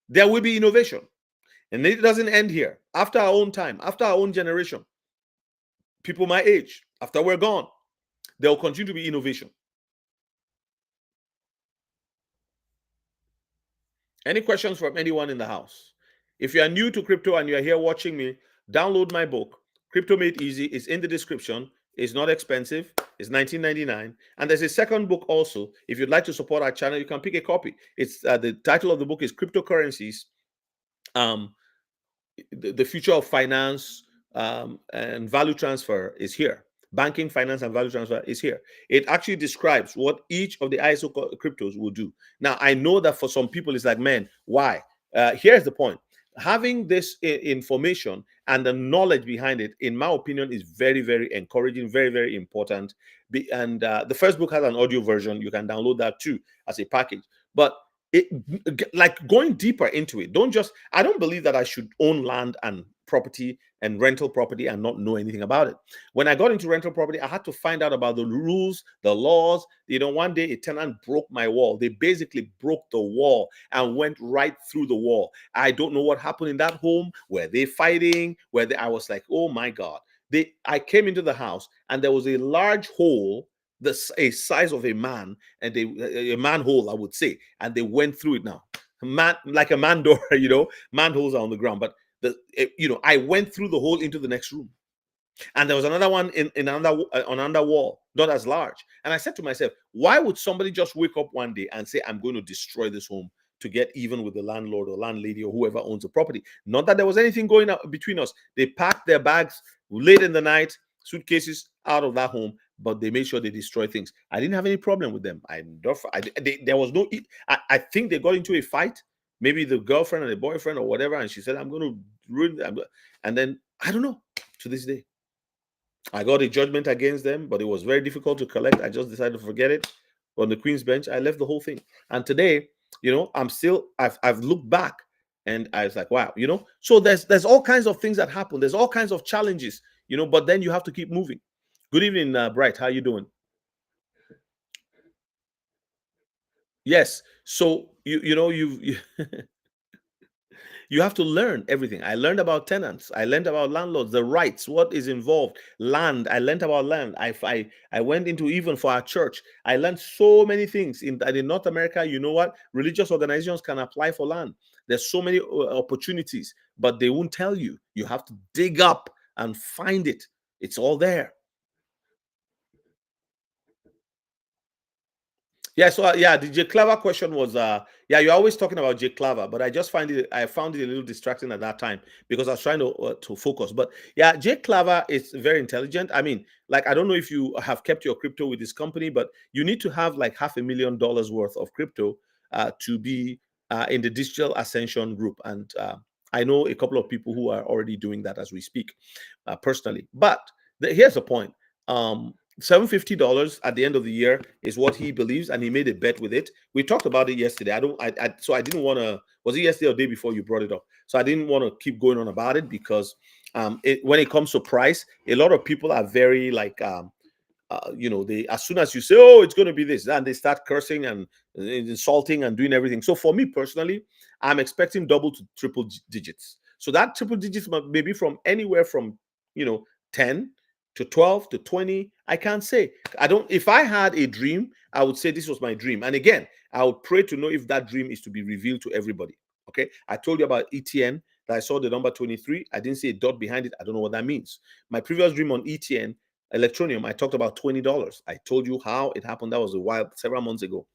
There will be innovation, and it doesn't end here. After our own time, after our own generation, people my age, after we're gone, there will continue to be innovation. Any questions from anyone in the house? If you are new to crypto and you are here watching me, download my book, Crypto Made Easy. It's in the description. It's not expensive. It's $19.99. And there's a second book also. If you'd like to support our channel, you can pick a copy. It's the title of the book is Cryptocurrencies, the future of finance and value transfer is here. Banking, finance, and value transfer is here. It actually describes what each of the ISO cryptos will do. Now, I know that for some people, it's like, man, why? Here's the point. Having this information and the knowledge behind it, in my opinion, is very encouraging, very important. And the first book has an audio version. You can download that too as a package. But like going deeper into it, I don't believe that I should own land and property and rental property and not know anything about it. When I got into rental property, I had to find out about the rules, the laws. One day a tenant broke my wall. They basically broke the wall and went right through the wall. I don't know what happened in that home. Were they fighting? I was like, oh my God. I came into the house and there was a large hole, a size of a man, and a manhole, I would say, and they went through it. Now, like a man door, manholes are on the ground, but I went through the hole into the next room, and there was another one in another wall, not as large. And I said to myself, why would somebody just wake up one day and say, I'm going to destroy this home to get even with the landlord or landlady or whoever owns the property? Not that there was anything going on between us. They packed their bags late in the night, suitcases out of that home, but they made sure they destroy things. I didn't have any problem with them. There was no. I think they got into a fight, maybe the girlfriend and the boyfriend or whatever, and she said, "I'm going to ruin them." And then I don't know. To this day, I got a judgment against them, but it was very difficult to collect. I just decided to forget it. On the Queen's bench, I left the whole thing. And today, I'm still. I've looked back, and I was like, wow, So there's all kinds of things that happen. There's all kinds of challenges, But then you have to keep moving. Good evening, Bright. How you doing? Yes. So you you have to learn everything. I learned about tenants. I learned about landlords, the rights, what is involved, land. I learned about land. I went into, even for our church, I learned so many things. In North America, you know what? Religious organizations can apply for land. There's so many opportunities, but they won't tell you. You have to dig up and find it. It's all there. Yeah, so the J Clava question was you're always talking about J Clava, but I found it a little distracting at that time because I was trying to focus. But yeah, J Clava is very intelligent. I mean, like, I don't know if you have kept your crypto with this company, but you need to have like $500,000 worth of crypto to be in the Digital Ascension group. And I know a couple of people who are already doing that as we speak, personally. But here's the point. $750 at the end of the year is what he believes, and he made a bet with it. We talked about it yesterday. So I didn't want to. Was it yesterday or day before you brought it up? So I didn't want to keep going on about it because when it comes to price, a lot of people are very like they, as soon as you say, oh, it's going to be this, and they start cursing and insulting and doing everything. So for me personally, I'm expecting double to triple digits. So that triple digits may be from anywhere from 10 to 12 to 20. I can't say. If I had a dream, I would say this was my dream. And again, I would pray to know if that dream is to be revealed to everybody. Okay. I told you about ETN, that I saw the number 23. I didn't see a dot behind it. I don't know what that means. My previous dream on ETN, Electronium, I talked about $20. I told you how it happened. That was several months ago.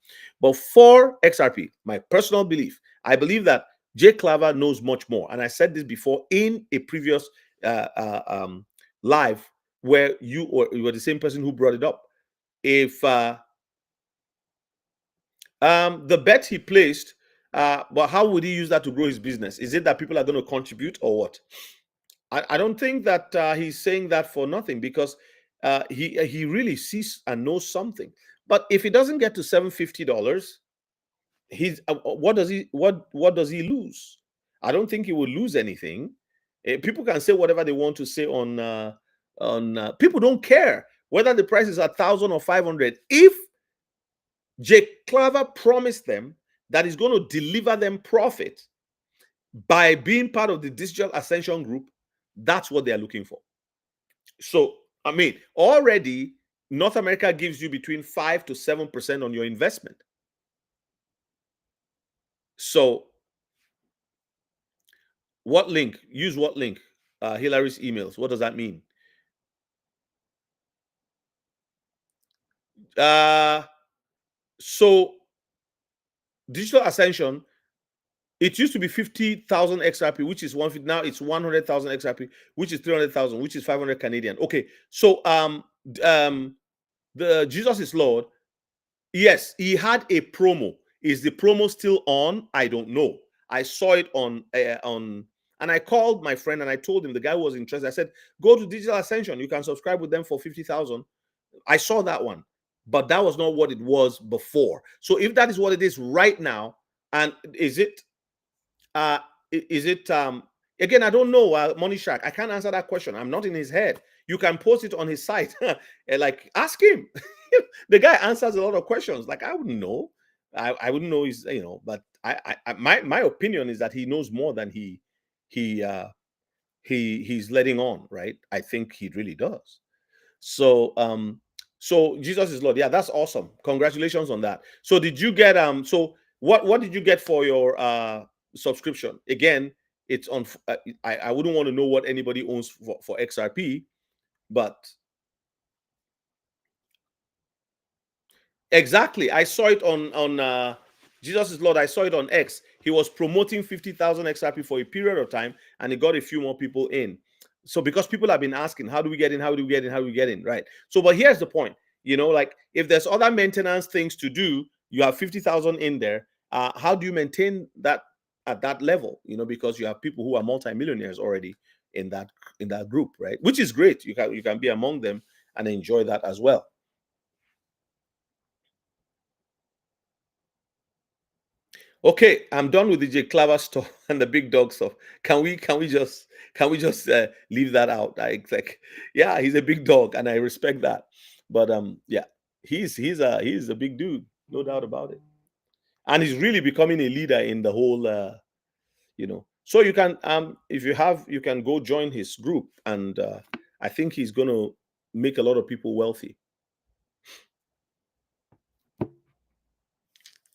But for XRP, my personal belief, I believe that Jay Claver knows much more. And I said this before in a previous live where you were the same person who brought it up. If the bet he placed, but how would he use that to grow his business? Is it that people are going to contribute or what? I don't think that he's saying that for nothing, because he really sees and knows something. But if it doesn't get to $750, he's what does he lose? I don't think he will lose anything. People can say whatever they want to say on people don't care whether the price is 1,000 or 500. If Jake Claver promised them that he's going to deliver them profit by being part of the digital ascension group, that's what they're looking for. So, I mean, already North America gives you between 5 to 7% on your investment. So, what link? Use what link? Hillary's emails. What does that mean? So, digital ascension, it used to be 50,000 XRP, which is 150. Now it's 100,000 XRP, which is 300,000, which is 500 Canadian. Okay, so the Jesus is Lord. Yes, he had a promo. Is the promo still on? I don't know. I saw it on, and I called my friend and I told him, the guy was interested. I said, go to Digital Ascension. You can subscribe with them for 50,000. I saw that one, but that was not what it was before. So if that is what it is right now, and is it again, I don't know, Money Shark, I can't answer that question. I'm not in his head. You can post it on his site. Like, ask him. The guy answers a lot of questions. Like, I wouldn't know. I wouldn't know. He's, but my opinion is that he knows more than he's letting on, right? I think he really does. So so Jesus is Lord. Yeah, that's awesome. Congratulations on that. So did you get so what did you get for your subscription? Again, it's on I wouldn't want to know what anybody owns for XRP, but exactly. I saw it on Jesus is Lord. I saw it on X. He was promoting 50,000 XRP for a period of time, and he got a few more people in. So because people have been asking, how do we get in? How do we get in? How do we get in? Right. So, but here's the point. Like, if there's other maintenance things to do, you have 50,000 in there. How do you maintain that at that level? Because you have people who are multimillionaires already in that group, right? Which is great. You can be among them and enjoy that as well. Okay, I'm done with the J Claver stuff and the big dog stuff. Can we just leave that out? Like, yeah, he's a big dog, and I respect that. But yeah, he's a big dude, no doubt about it, and he's really becoming a leader in the whole. So you can if you can go join his group, and I think he's gonna make a lot of people wealthy.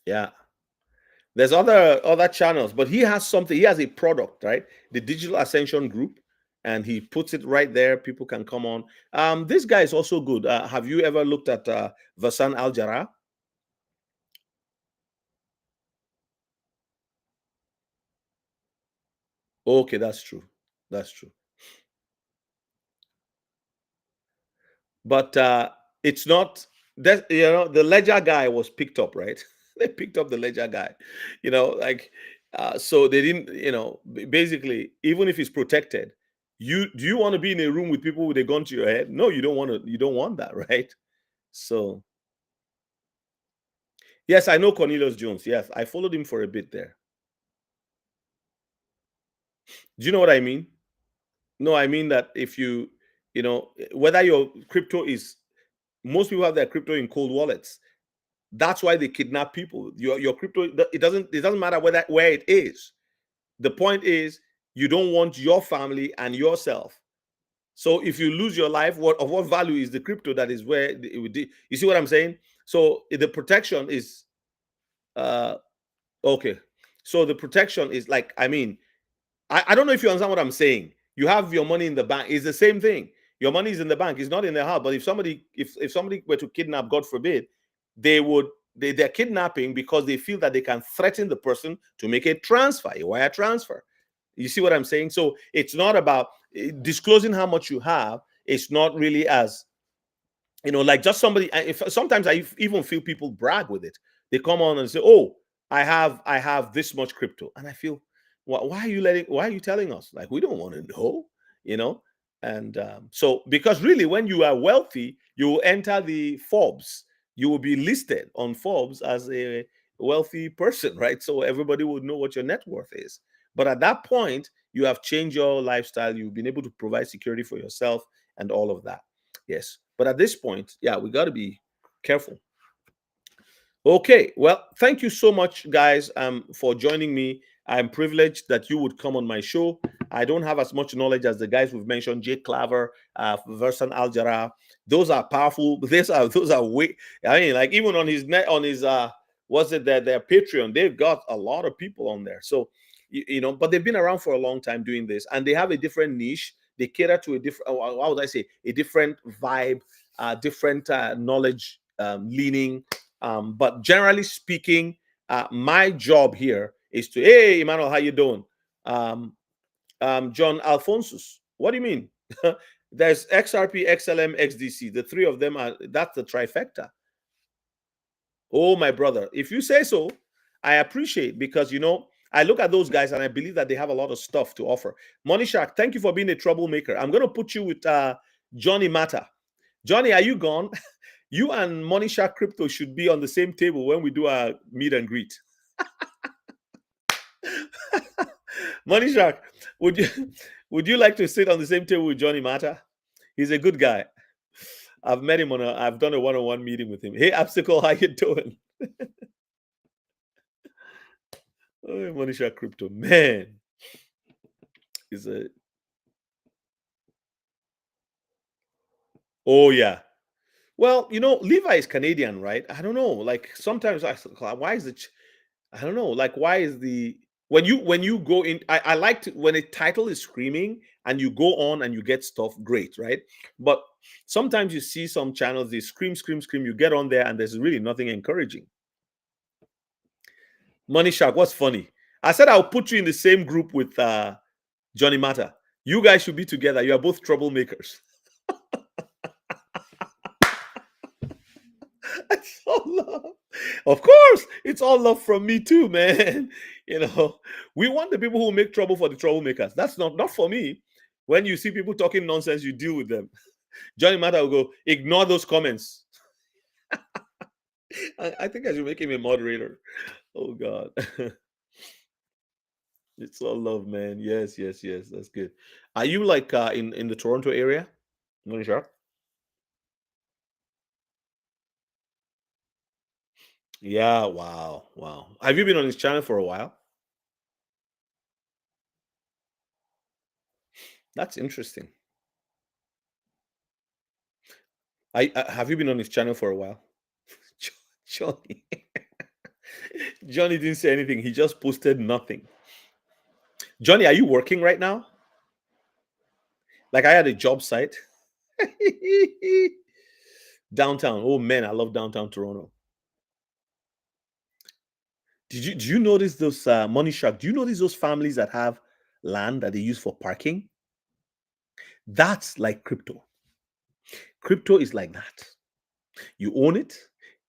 Yeah. There's other channels, but he has something. He has a product, right? The Digital Ascension Group, and he puts it right there. People can come on. This guy is also good. Have you ever looked at Vasan Al Jarrah? Okay, that's true. That's true. But it's not that the Ledger guy was picked up, right? They picked up the Ledger guy, like so they didn't, basically, even if he's protected, do you want to be in a room with people with a gun to your head? No, you don't want that, right? So yes, I know Cornelius Jones. Yes, I followed him for a bit there. Do you know what I mean? No, I mean that if whether your crypto is, most people have their crypto in cold wallets. That's why they kidnap people. Your crypto, it doesn't matter where it is. The point is, you don't want your family and yourself. So if you lose your life, what value is the crypto that is where it would? You see what I'm saying? So the protection is okay. So the protection is like, I mean, I don't know if you understand what I'm saying. You have your money in the bank. It's the same thing. Your money is in the bank. It's not in the house. But if somebody were to kidnap, God forbid, they're kidnapping because they feel that they can threaten the person to make a transfer, a wire transfer. You see what I'm saying? So it's not about disclosing how much you have. It's not really as, like just somebody. If sometimes I even feel people brag with it. They come on and say, "Oh, I have this much crypto," and I feel, why are you telling us? Like, we don't want to know, you know. And so, because really, when you are wealthy, you will enter the Forbes. You will be listed on Forbes as wealthy person, right? So everybody would know what your net worth is. But at that point, you have changed your lifestyle. You've been able to provide security for yourself and all of that. Yes. But at this point, yeah, we got to be careful. Okay, well, thank you so much, guys, for joining me. I'm privileged that you would come on my show. I don't have as much knowledge as the guys we've mentioned, Jay Claver, Versan Aljara. Those are powerful. Those are way. I mean, like even on his net, on his what's it their Patreon, they've got a lot of people on there. So but they've been around for a long time doing this, and they have a different niche. They cater to a different. How would I say a different vibe, different knowledge leaning, but generally speaking, my job here is to, hey, Emmanuel, how you doing? John Alphonsus, what do you mean? There's XRP, XLM, XDC. The three of them that's the trifecta. Oh, my brother, if you say so, I appreciate because, I look at those guys and I believe that they have a lot of stuff to offer. Money Shark, thank you for being a troublemaker. I'm going to put you with Johnny Mata. Johnny, are you gone? You and Money Shark Crypto should be on the same table when we do our meet and greet. Money Shark, would you would you like to sit on the same table with Johnny Mata? He's a good guy. I've met him I've done a one-on-one meeting with him. Hey, Obstacle, how you doing? Oh, Money Shark Crypto, man, is a oh yeah. Well, Levi is Canadian, right? I don't know. Like sometimes why is it? I don't know. Like, why is the when you go in? I like to when a title is screaming and you go on and you get stuff great, right? But sometimes you see some channels they scream, scream, scream. You get on there and there's really nothing encouraging. Money Shark, what's funny? I said I'll put you in the same group with Johnny Mata. You guys should be together. You are both troublemakers. It's all love. Of course, it's all love from me too, man. We want the people who make trouble for the troublemakers. That's not for me. When you see people talking nonsense, you deal with them. Johnny Mata will go, ignore those comments. I think I should make him a moderator. Oh God. It's all love, man. Yes, yes, yes. That's good. Are you like in the Toronto area? Money Shark? Yeah, wow, wow. Have you been on his channel for a while? That's interesting. Have you been on his channel for a while? Johnny. Johnny didn't say anything. He just posted nothing. Johnny, are you working right now? Like I had a job site. Downtown. Oh man, I love downtown Toronto. Do you notice those Money Shark? Do you notice those families that have land that they use for parking? That's like crypto. Crypto is like that. You own it.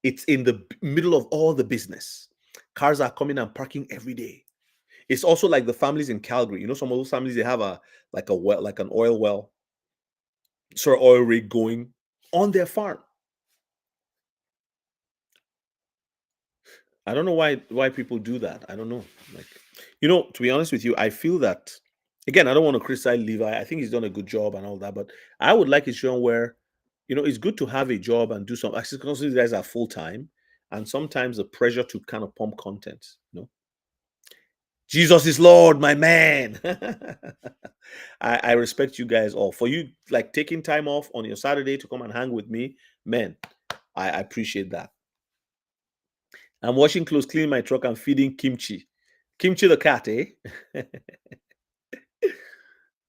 It's in the middle of all the business. Cars are coming and parking every day. It's also like the families in Calgary. Some of those families they have a well, like an oil well, sort of oil rig going on their farm. I don't know why people do that. I don't know. Like, to be honest with you, I feel that again, I don't want to criticize Levi. I think he's done a good job and all that, but I would like a show where, it's good to have a job and do some. Actually, because these guys are full time, and sometimes the pressure to kind of pump content. Jesus is Lord, my man. I respect you guys all for you like taking time off on your Saturday to come and hang with me, man. I appreciate that. I'm washing clothes, cleaning my truck, and feeding Kimchi. Kimchi the cat, eh?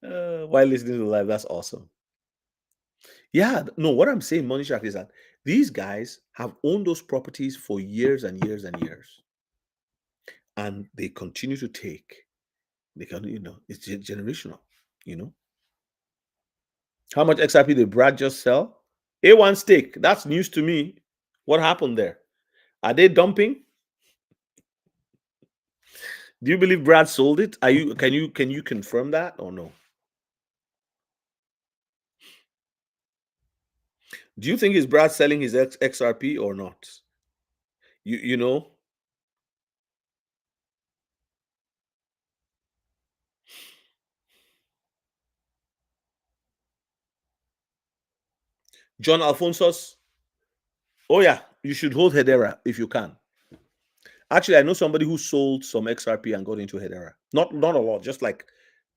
While listening to the live, that's awesome. Yeah, no, what I'm saying, Money Shark, is that these guys have owned those properties for years and years and years, and they continue to take. They can, it's generational. You know, how much XRP did Brad just sell? A1 stake. That's news to me. What happened there? Are they dumping? Do you believe Brad sold it? Are you can you confirm that or no? Do you think is Brad selling his XRP or not? You know? John Alphonsus. Oh yeah, you should hold Hedera if you can. Actually, I know somebody who sold some XRP and got into Hedera. Not a lot, just like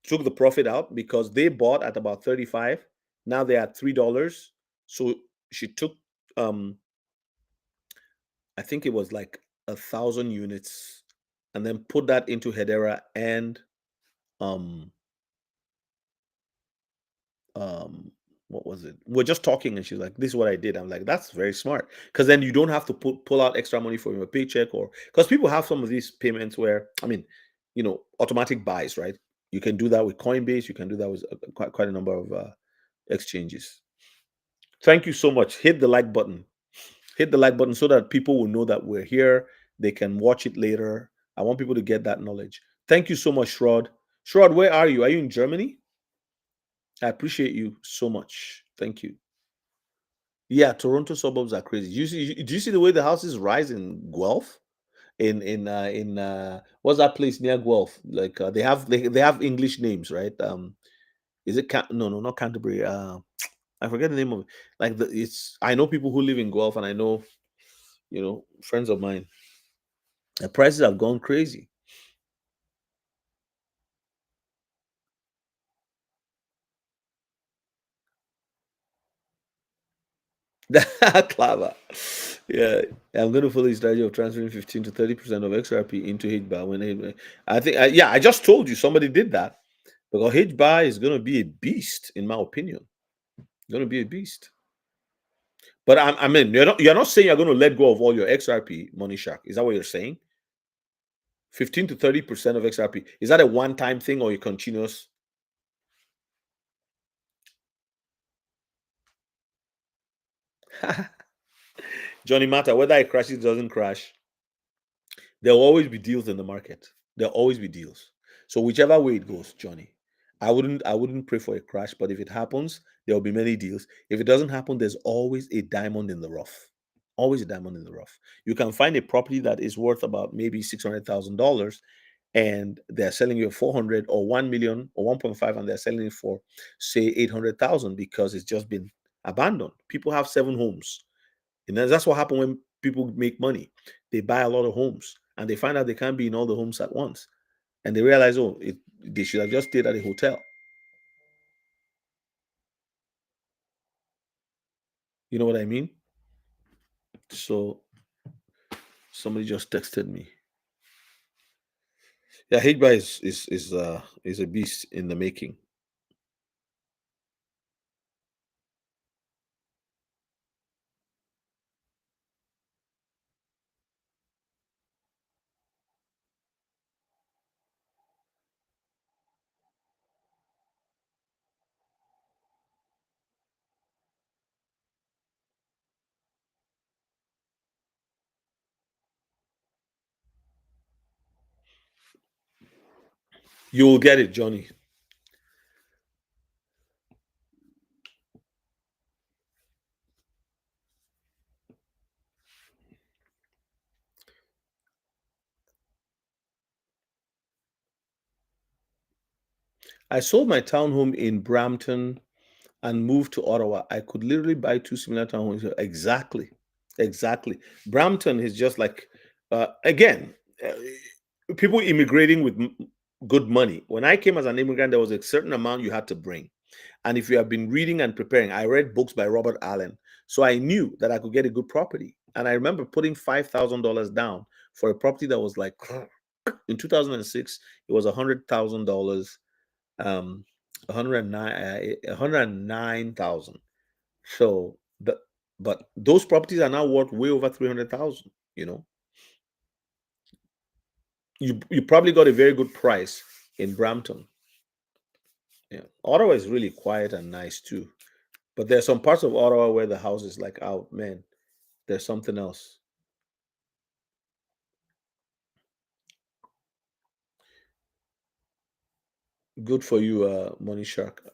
took the profit out because they bought at about 35. Now they're at $3. So she took I think it was like 1,000 units and then put that into Hedera and um um what was it? We're just talking and she's like, this is what I did. I'm like, that's very smart. Because then you don't have to pull out extra money from your paycheck, or because people have some of these payments where, I mean, automatic buys, right? You can do that with Coinbase, you can do that with quite a number of exchanges. Thank you so much. Hit the like button. Hit the like button so that people will know that we're here. They can watch it later. I want people to get that knowledge. Thank you so much, Shrod. Shrod, where are you? Are you in Germany? I appreciate you so much. Thank you. Yeah, Toronto suburbs are crazy. Do you see the way the houses rise in Guelph? In what's that place near Guelph? Like they have English names, right? Is it no, not Canterbury. I forget the name of it. Like it's I know people who live in Guelph, and I know friends of mine. The prices have gone crazy. Clever. Yeah, I'm going to follow his strategy of transferring 15 to 30% of XRP into HBAR I think yeah, I just told you somebody did that because HBAR is going to be a beast, in my opinion. Going to be a beast. But I mean, you're not saying you're going to let go of all your XRP, Money Shark. Is that what you're saying? 15 to 30% of XRP. Is that a one-time thing or a continuous? Johnny Matter, whether it crashes, doesn't crash, there'll always be deals in the market. There'll always be deals. So whichever way it goes, Johnny, I wouldn't pray for a crash, but if it happens, there'll be many deals. If it doesn't happen, there's always a diamond in the rough. Always a diamond in the rough. You can find a property that is worth about maybe $600,000, and they're selling you 400 or 1 million or 1.5, and they're selling it for say 800,000 because it's just been abandoned. People have 7 homes, and that's what happens when people make money. They buy a lot of homes and they find out they can't be in all the homes at once. And they realize, oh, they should have just stayed at a hotel. You know what I mean? So somebody just texted me. Yeah, Higba is a beast in the making. You will get it, Johnny. I sold my townhome in Brampton and moved to Ottawa. I could literally buy two similar townhomes here. Exactly. Exactly. Brampton is just like, again, people immigrating with good money. When I came as an immigrant, there was a certain amount you had to bring. And if you have been reading and preparing, I read books by Robert Allen. So I knew that I could get a good property. And I remember putting $5,000 down for a property that was like, in 2006, it was $100,000, 109,000. So but those properties are now worth way over 300,000. You probably got a very good price in Brampton. Yeah, Ottawa is really quiet and nice too. But there's some parts of Ottawa where the house is like, oh man, there's something else. Good for you, Money Shark.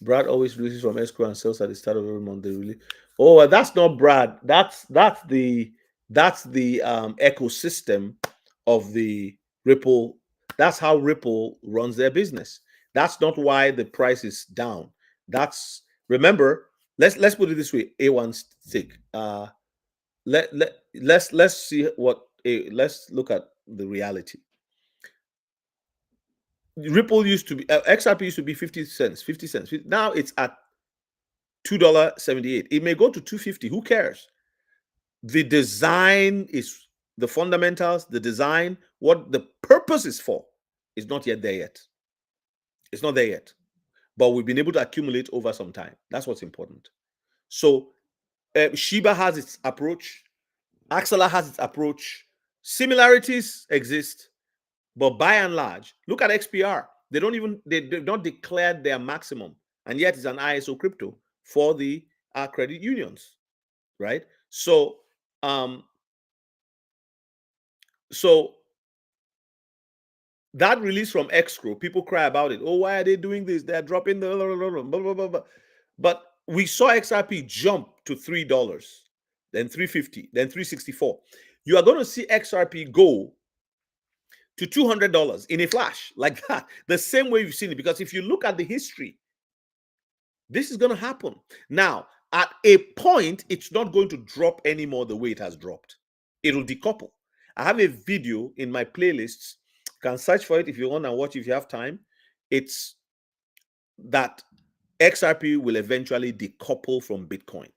Brad always releases from escrow and sells at the start of every month. They really. Oh, that's not Brad. That's the ecosystem of the Ripple. That's how Ripple runs their business. That's not why the price is down. That's Remember, let's put it this way. A1 stake. Let's see what let's look at the reality. Ripple used to be XRP used to be 50 cents, 50 cents. Now it's at $2.78. It may go to 250. Who cares? The design is the fundamentals, the design, what the purpose is for is not yet there yet. It's not there yet. But we've been able to accumulate over some time. That's what's important. So Shiba has its approach. Axela has its approach. Similarities exist, but by and large, look at XPR. They've not declared their maximum, and yet it's an ISO crypto for the credit unions, right? So that release from Escrow, people cry about it. Oh, why are they doing this? They're dropping the blah, blah, blah, blah. But we saw XRP jump to $3, then $3.50, then $3.64. You are going to see XRP go to $200 in a flash, like that, the same way you've seen it. Because if you look at the history, this is going to happen. Now, at a point, it's not going to drop anymore the way it has dropped. It'll decouple. I have a video in my playlists. You can search for it if you want and watch if you have time. It's that XRP will eventually decouple from Bitcoin.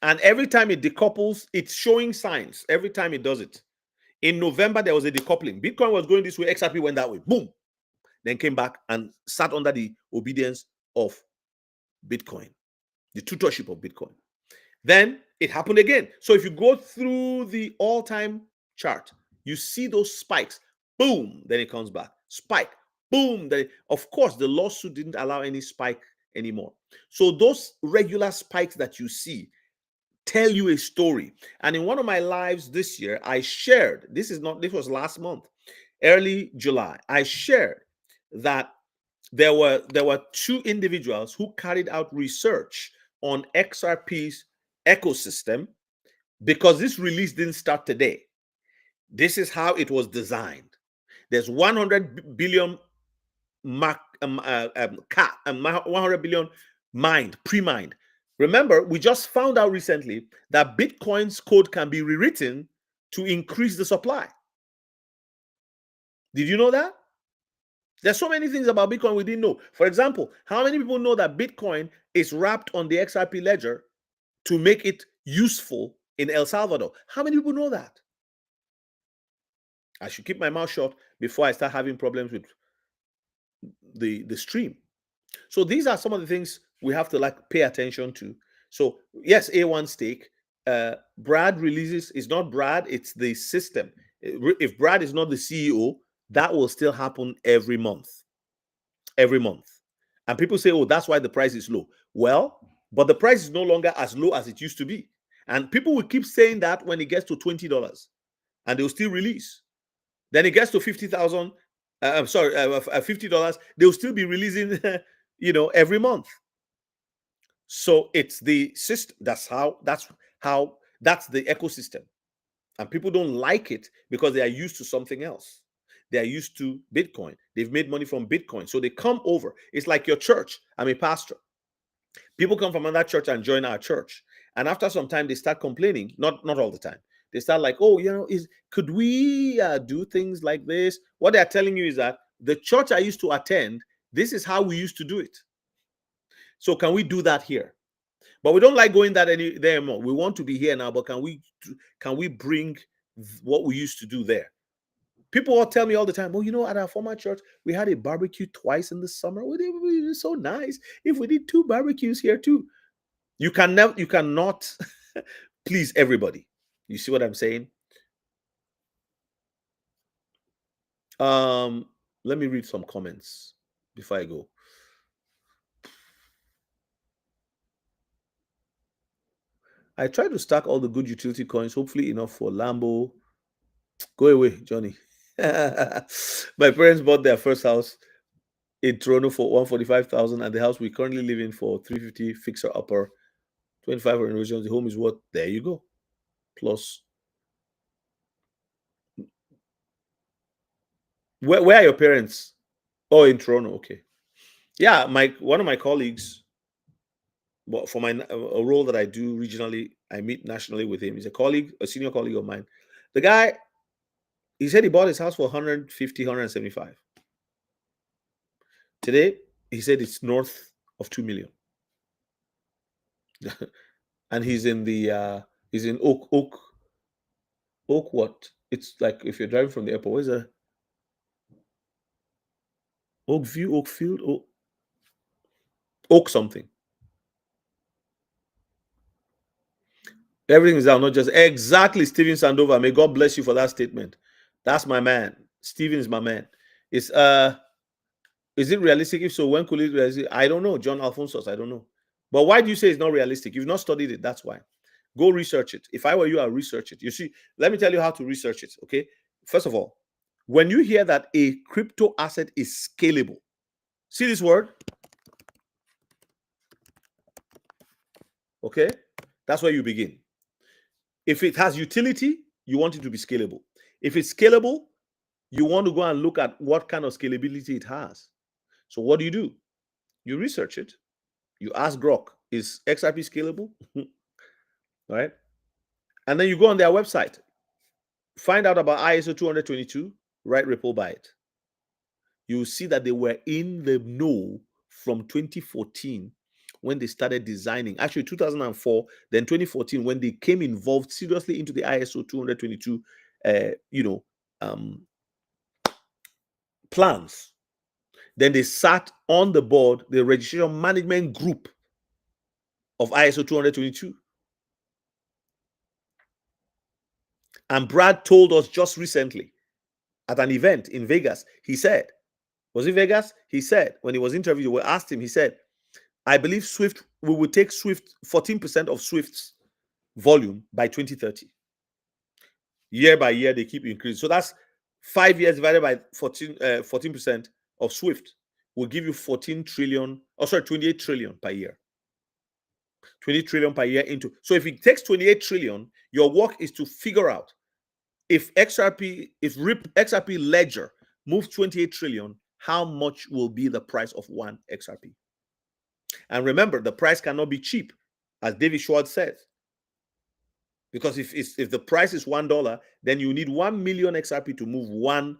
And every time it decouples, it's showing signs. Every time it does it. In November, there was a decoupling. Bitcoin was going this way, XRP went that way. Boom. Then came back and sat under the obedience of Bitcoin, the tutorship of Bitcoin. Then it happened again. So if you go through the all-time chart, you see those spikes. Boom. Then it comes back. Spike. Boom. Then of course, the lawsuit didn't allow any spike anymore. So those regular spikes that you see tell you a story. And in one of my lives this year, I shared, this was last month, early July, I shared that there were two individuals who carried out research on XRP's ecosystem, because this release didn't start today. This is how it was designed. There's 100 billion 100 billion pre-mined. Remember, we just found out recently that Bitcoin's code can be rewritten to increase the supply. Did you know that? There's so many things about Bitcoin we didn't know. For example, how many people know that Bitcoin is wrapped on the XRP ledger to make it useful in El Salvador? How many people know that? I should keep my mouth shut before I start having problems with the stream. So these are some of the things we have to pay attention to. So yes, A1 stake. Brad releases, it's not Brad, it's the system. If Brad is not the CEO, that will still happen every month. Every month. And people say, oh, that's why the price is low. Well, but the price is no longer as low as it used to be. And people will keep saying that when it gets to $20, and they'll still release. Then it gets to 50,000. I'm sorry, $50. They'll still be releasing, every month. So it's the system. That's the ecosystem. And people don't like it because they are used to something else. They are used to Bitcoin. They've made money from Bitcoin. So they come over. It's like your church. I'm a pastor. People come from another church and join our church. And after some time, they start complaining. Not all the time. They start like, oh, could we do things like this? What they're telling you is that the church I used to attend, this is how we used to do it. So can we do that here? But we don't like going there anymore. We want to be here now, but can we bring what we used to do there? People will tell me all the time, oh, at our former church, we had a barbecue twice in the summer. It was so nice. If we did 2 barbecues here too. You cannot please everybody. You see what I'm saying? Let me read some comments before I go. I try to stack all the good utility coins, hopefully enough for Lambo. Go away, Johnny. My parents bought their first house in Toronto for 145,000, and the house we currently live in for 350, fixer upper, 25 renovations. The home is what? There you go. Plus, where are your parents? Oh, in Toronto. Okay. Yeah, one of my colleagues but for a role that I do regionally, I meet nationally with him. He's a colleague, a senior colleague of mine. The guy, he said he bought his house for 150, 175. Today, he said it's north of 2 million. And he's in Oak what? It's like if you're driving from the airport, where's the Oak View, Oakfield, Oak something. Everything is down, not just exactly. Steven Sandova, may God bless you for that statement. That's my man. Steven is my man. Is it realistic? If so, when could it be realistic? I don't know. John Alphonsus, I don't know. But why do you say it's not realistic? You've not studied it. That's why. Go research it. If I were you, I'll research it. You see, let me tell you how to research it. Okay. First of all, when you hear that a crypto asset is scalable, see this word? Okay. That's where you begin. If it has utility, you want it to be scalable. If it's scalable, you want to go and look at what kind of scalability it has. So what do? You research it. You ask Grok, is XRP scalable? Right? And then you go on their website, find out about ISO 222, write Ripple by it. You will see that they were in the know from 2014 when they started designing. Actually, 2004, then 2014 when they came involved seriously into the ISO 222, plans. Then they sat on the board, the registration management group of ISO 222. And Brad told us just recently at an event in Vegas, he said, was it Vegas? He said, when he was interviewed, we asked him, he said, I believe Swift, we will take Swift, 14% of Swift's volume by 2030. Year by year, they keep increasing. So that's 5 years divided by 14% of Swift will give you 28 trillion per year. 20 trillion per year into. So if it takes 28 trillion, your work is to figure out if XRP Ledger moves 28 trillion, how much will be the price of one XRP? And remember, the price cannot be cheap, as David Schwartz says. Because if the price is $1, then you need 1 million XRP to move $1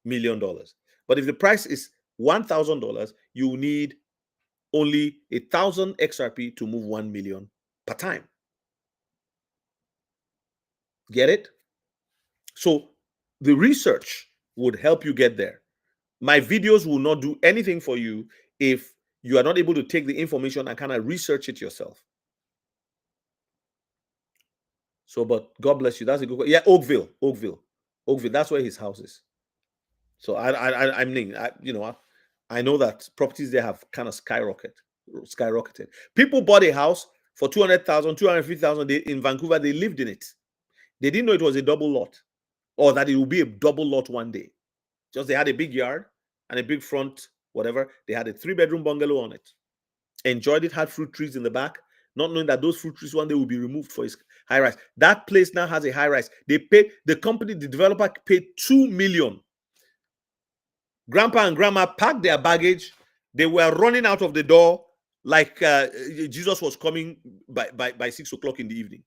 million. But if the price is $1,000, you need only 1,000 XRP to move 1 million per time. Get it? So the research would help you get there. My videos will not do anything for you if you are not able to take the information and kind of research it yourself. So, but God bless you. That's a good question. Yeah, Oakville. That's where his house is. So I know that properties there have kind of skyrocketed. People bought a house for 200,000, 250,000 in Vancouver. They lived in it. They didn't know it was a double lot, or that it will be a double lot one day. Just they had a big yard and a big front, whatever. They had a 3-bedroom bungalow on it. Enjoyed it, had fruit trees in the back, not knowing that those fruit trees one day will be removed for his high rise. That place now has a high rise. They paid, the developer paid $2 million. Grandpa and grandma packed their baggage. They were running out of the door like Jesus was coming by 6 o'clock in the evening.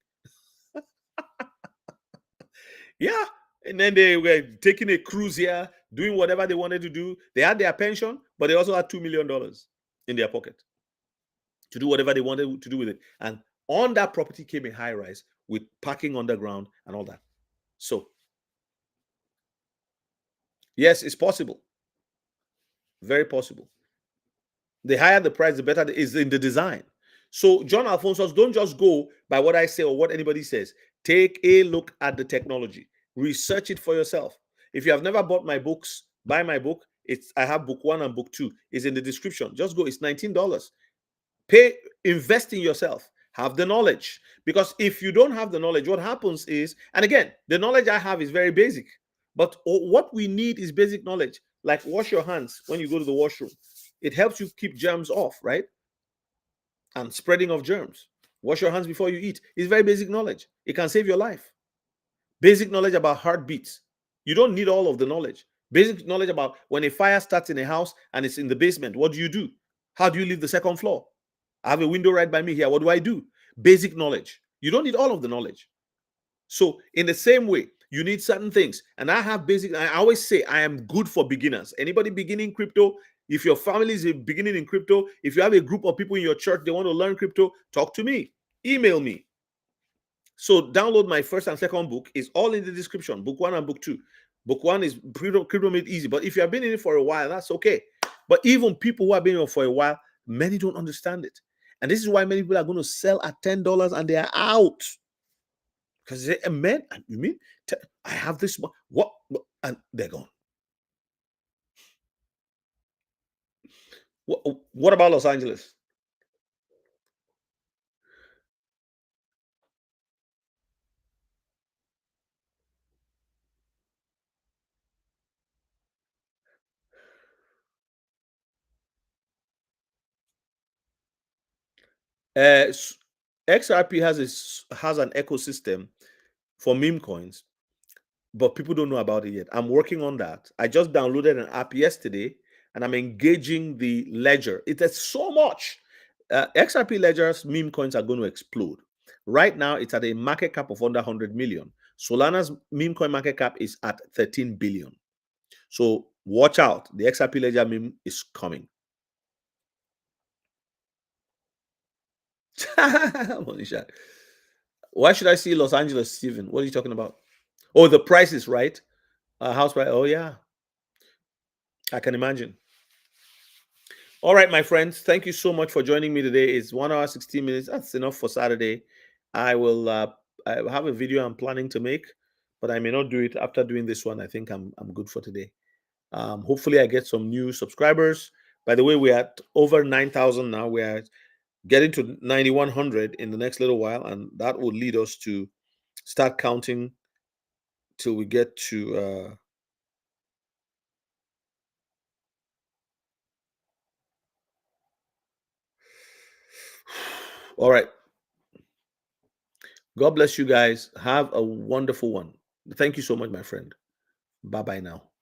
Yeah. And then they were taking a cruise here, doing whatever they wanted to do. They had their pension, but they also had $2 million in their pocket to do whatever they wanted to do with it. And on that property came a high rise with parking underground and all that. So, yes, it's possible. Very possible. The higher the price, the better it is in the design. So, John Alphonsus, don't just go by what I say or what anybody says. Take a look at the technology. Research it for yourself. If you have never bought my books, buy my book. I have book 1 and book 2. It's in the description. Just go. It's $19. Invest in yourself. Have the knowledge. Because if you don't have the knowledge, what happens is, and again, the knowledge I have is very basic. But what we need is basic knowledge. Like wash your hands when you go to the washroom. It helps you keep germs off, right? And spreading of germs. Wash your hands before you eat. It's very basic knowledge. It can save your life. Basic knowledge about heartbeats. You don't need all of the knowledge. Basic knowledge about when a fire starts in a house and it's in the basement, what do you do? How do you leave the second floor? I have a window right by me here. What do I do? Basic knowledge. You don't need all of the knowledge. So in the same way, you need certain things. And I have basic, I always say I am good for beginners. Anybody beginning crypto, if your family is beginning in crypto, if you have a group of people in your church, they want to learn crypto, talk to me, email me. So download my first and second book. Is all in the description. Book 1 and book 2. Book 1 is crypto made easy. But if you have been in it for a while, that's okay. But even people who have been in it for a while, many don't understand it. And this is why many people are going to sell at $10 and they are out. Because they say, man, you mean I have this one? What? And they're gone. What about Los Angeles? XRP has an ecosystem for meme coins, but people don't know about it yet. I'm working on that. I just downloaded an app yesterday, and I'm engaging the ledger. It has so much. XRP ledgers meme coins are going to explode. Right now, it's at a market cap of under 100 million. Solana's meme coin market cap is at 13 billion. So watch out. The XRP ledger meme is coming. Monisha. Why should I see Los Angeles, Steven? What are you talking about? Oh, the price is right. House price. Oh, yeah. I can imagine. All right, my friends. Thank you so much for joining me today. It's 1 hour, 16 minutes. That's enough for Saturday. I will I have a video I'm planning to make, but I may not do it after doing this one. I think I'm good for today. Hopefully I get some new subscribers. By the way, we're at over 9,000 now. We're getting to 9,100 in the next little while, and that will lead us to start counting till we get to all right. God bless you guys. Have a wonderful one. Thank you so much, my friend. Bye bye now.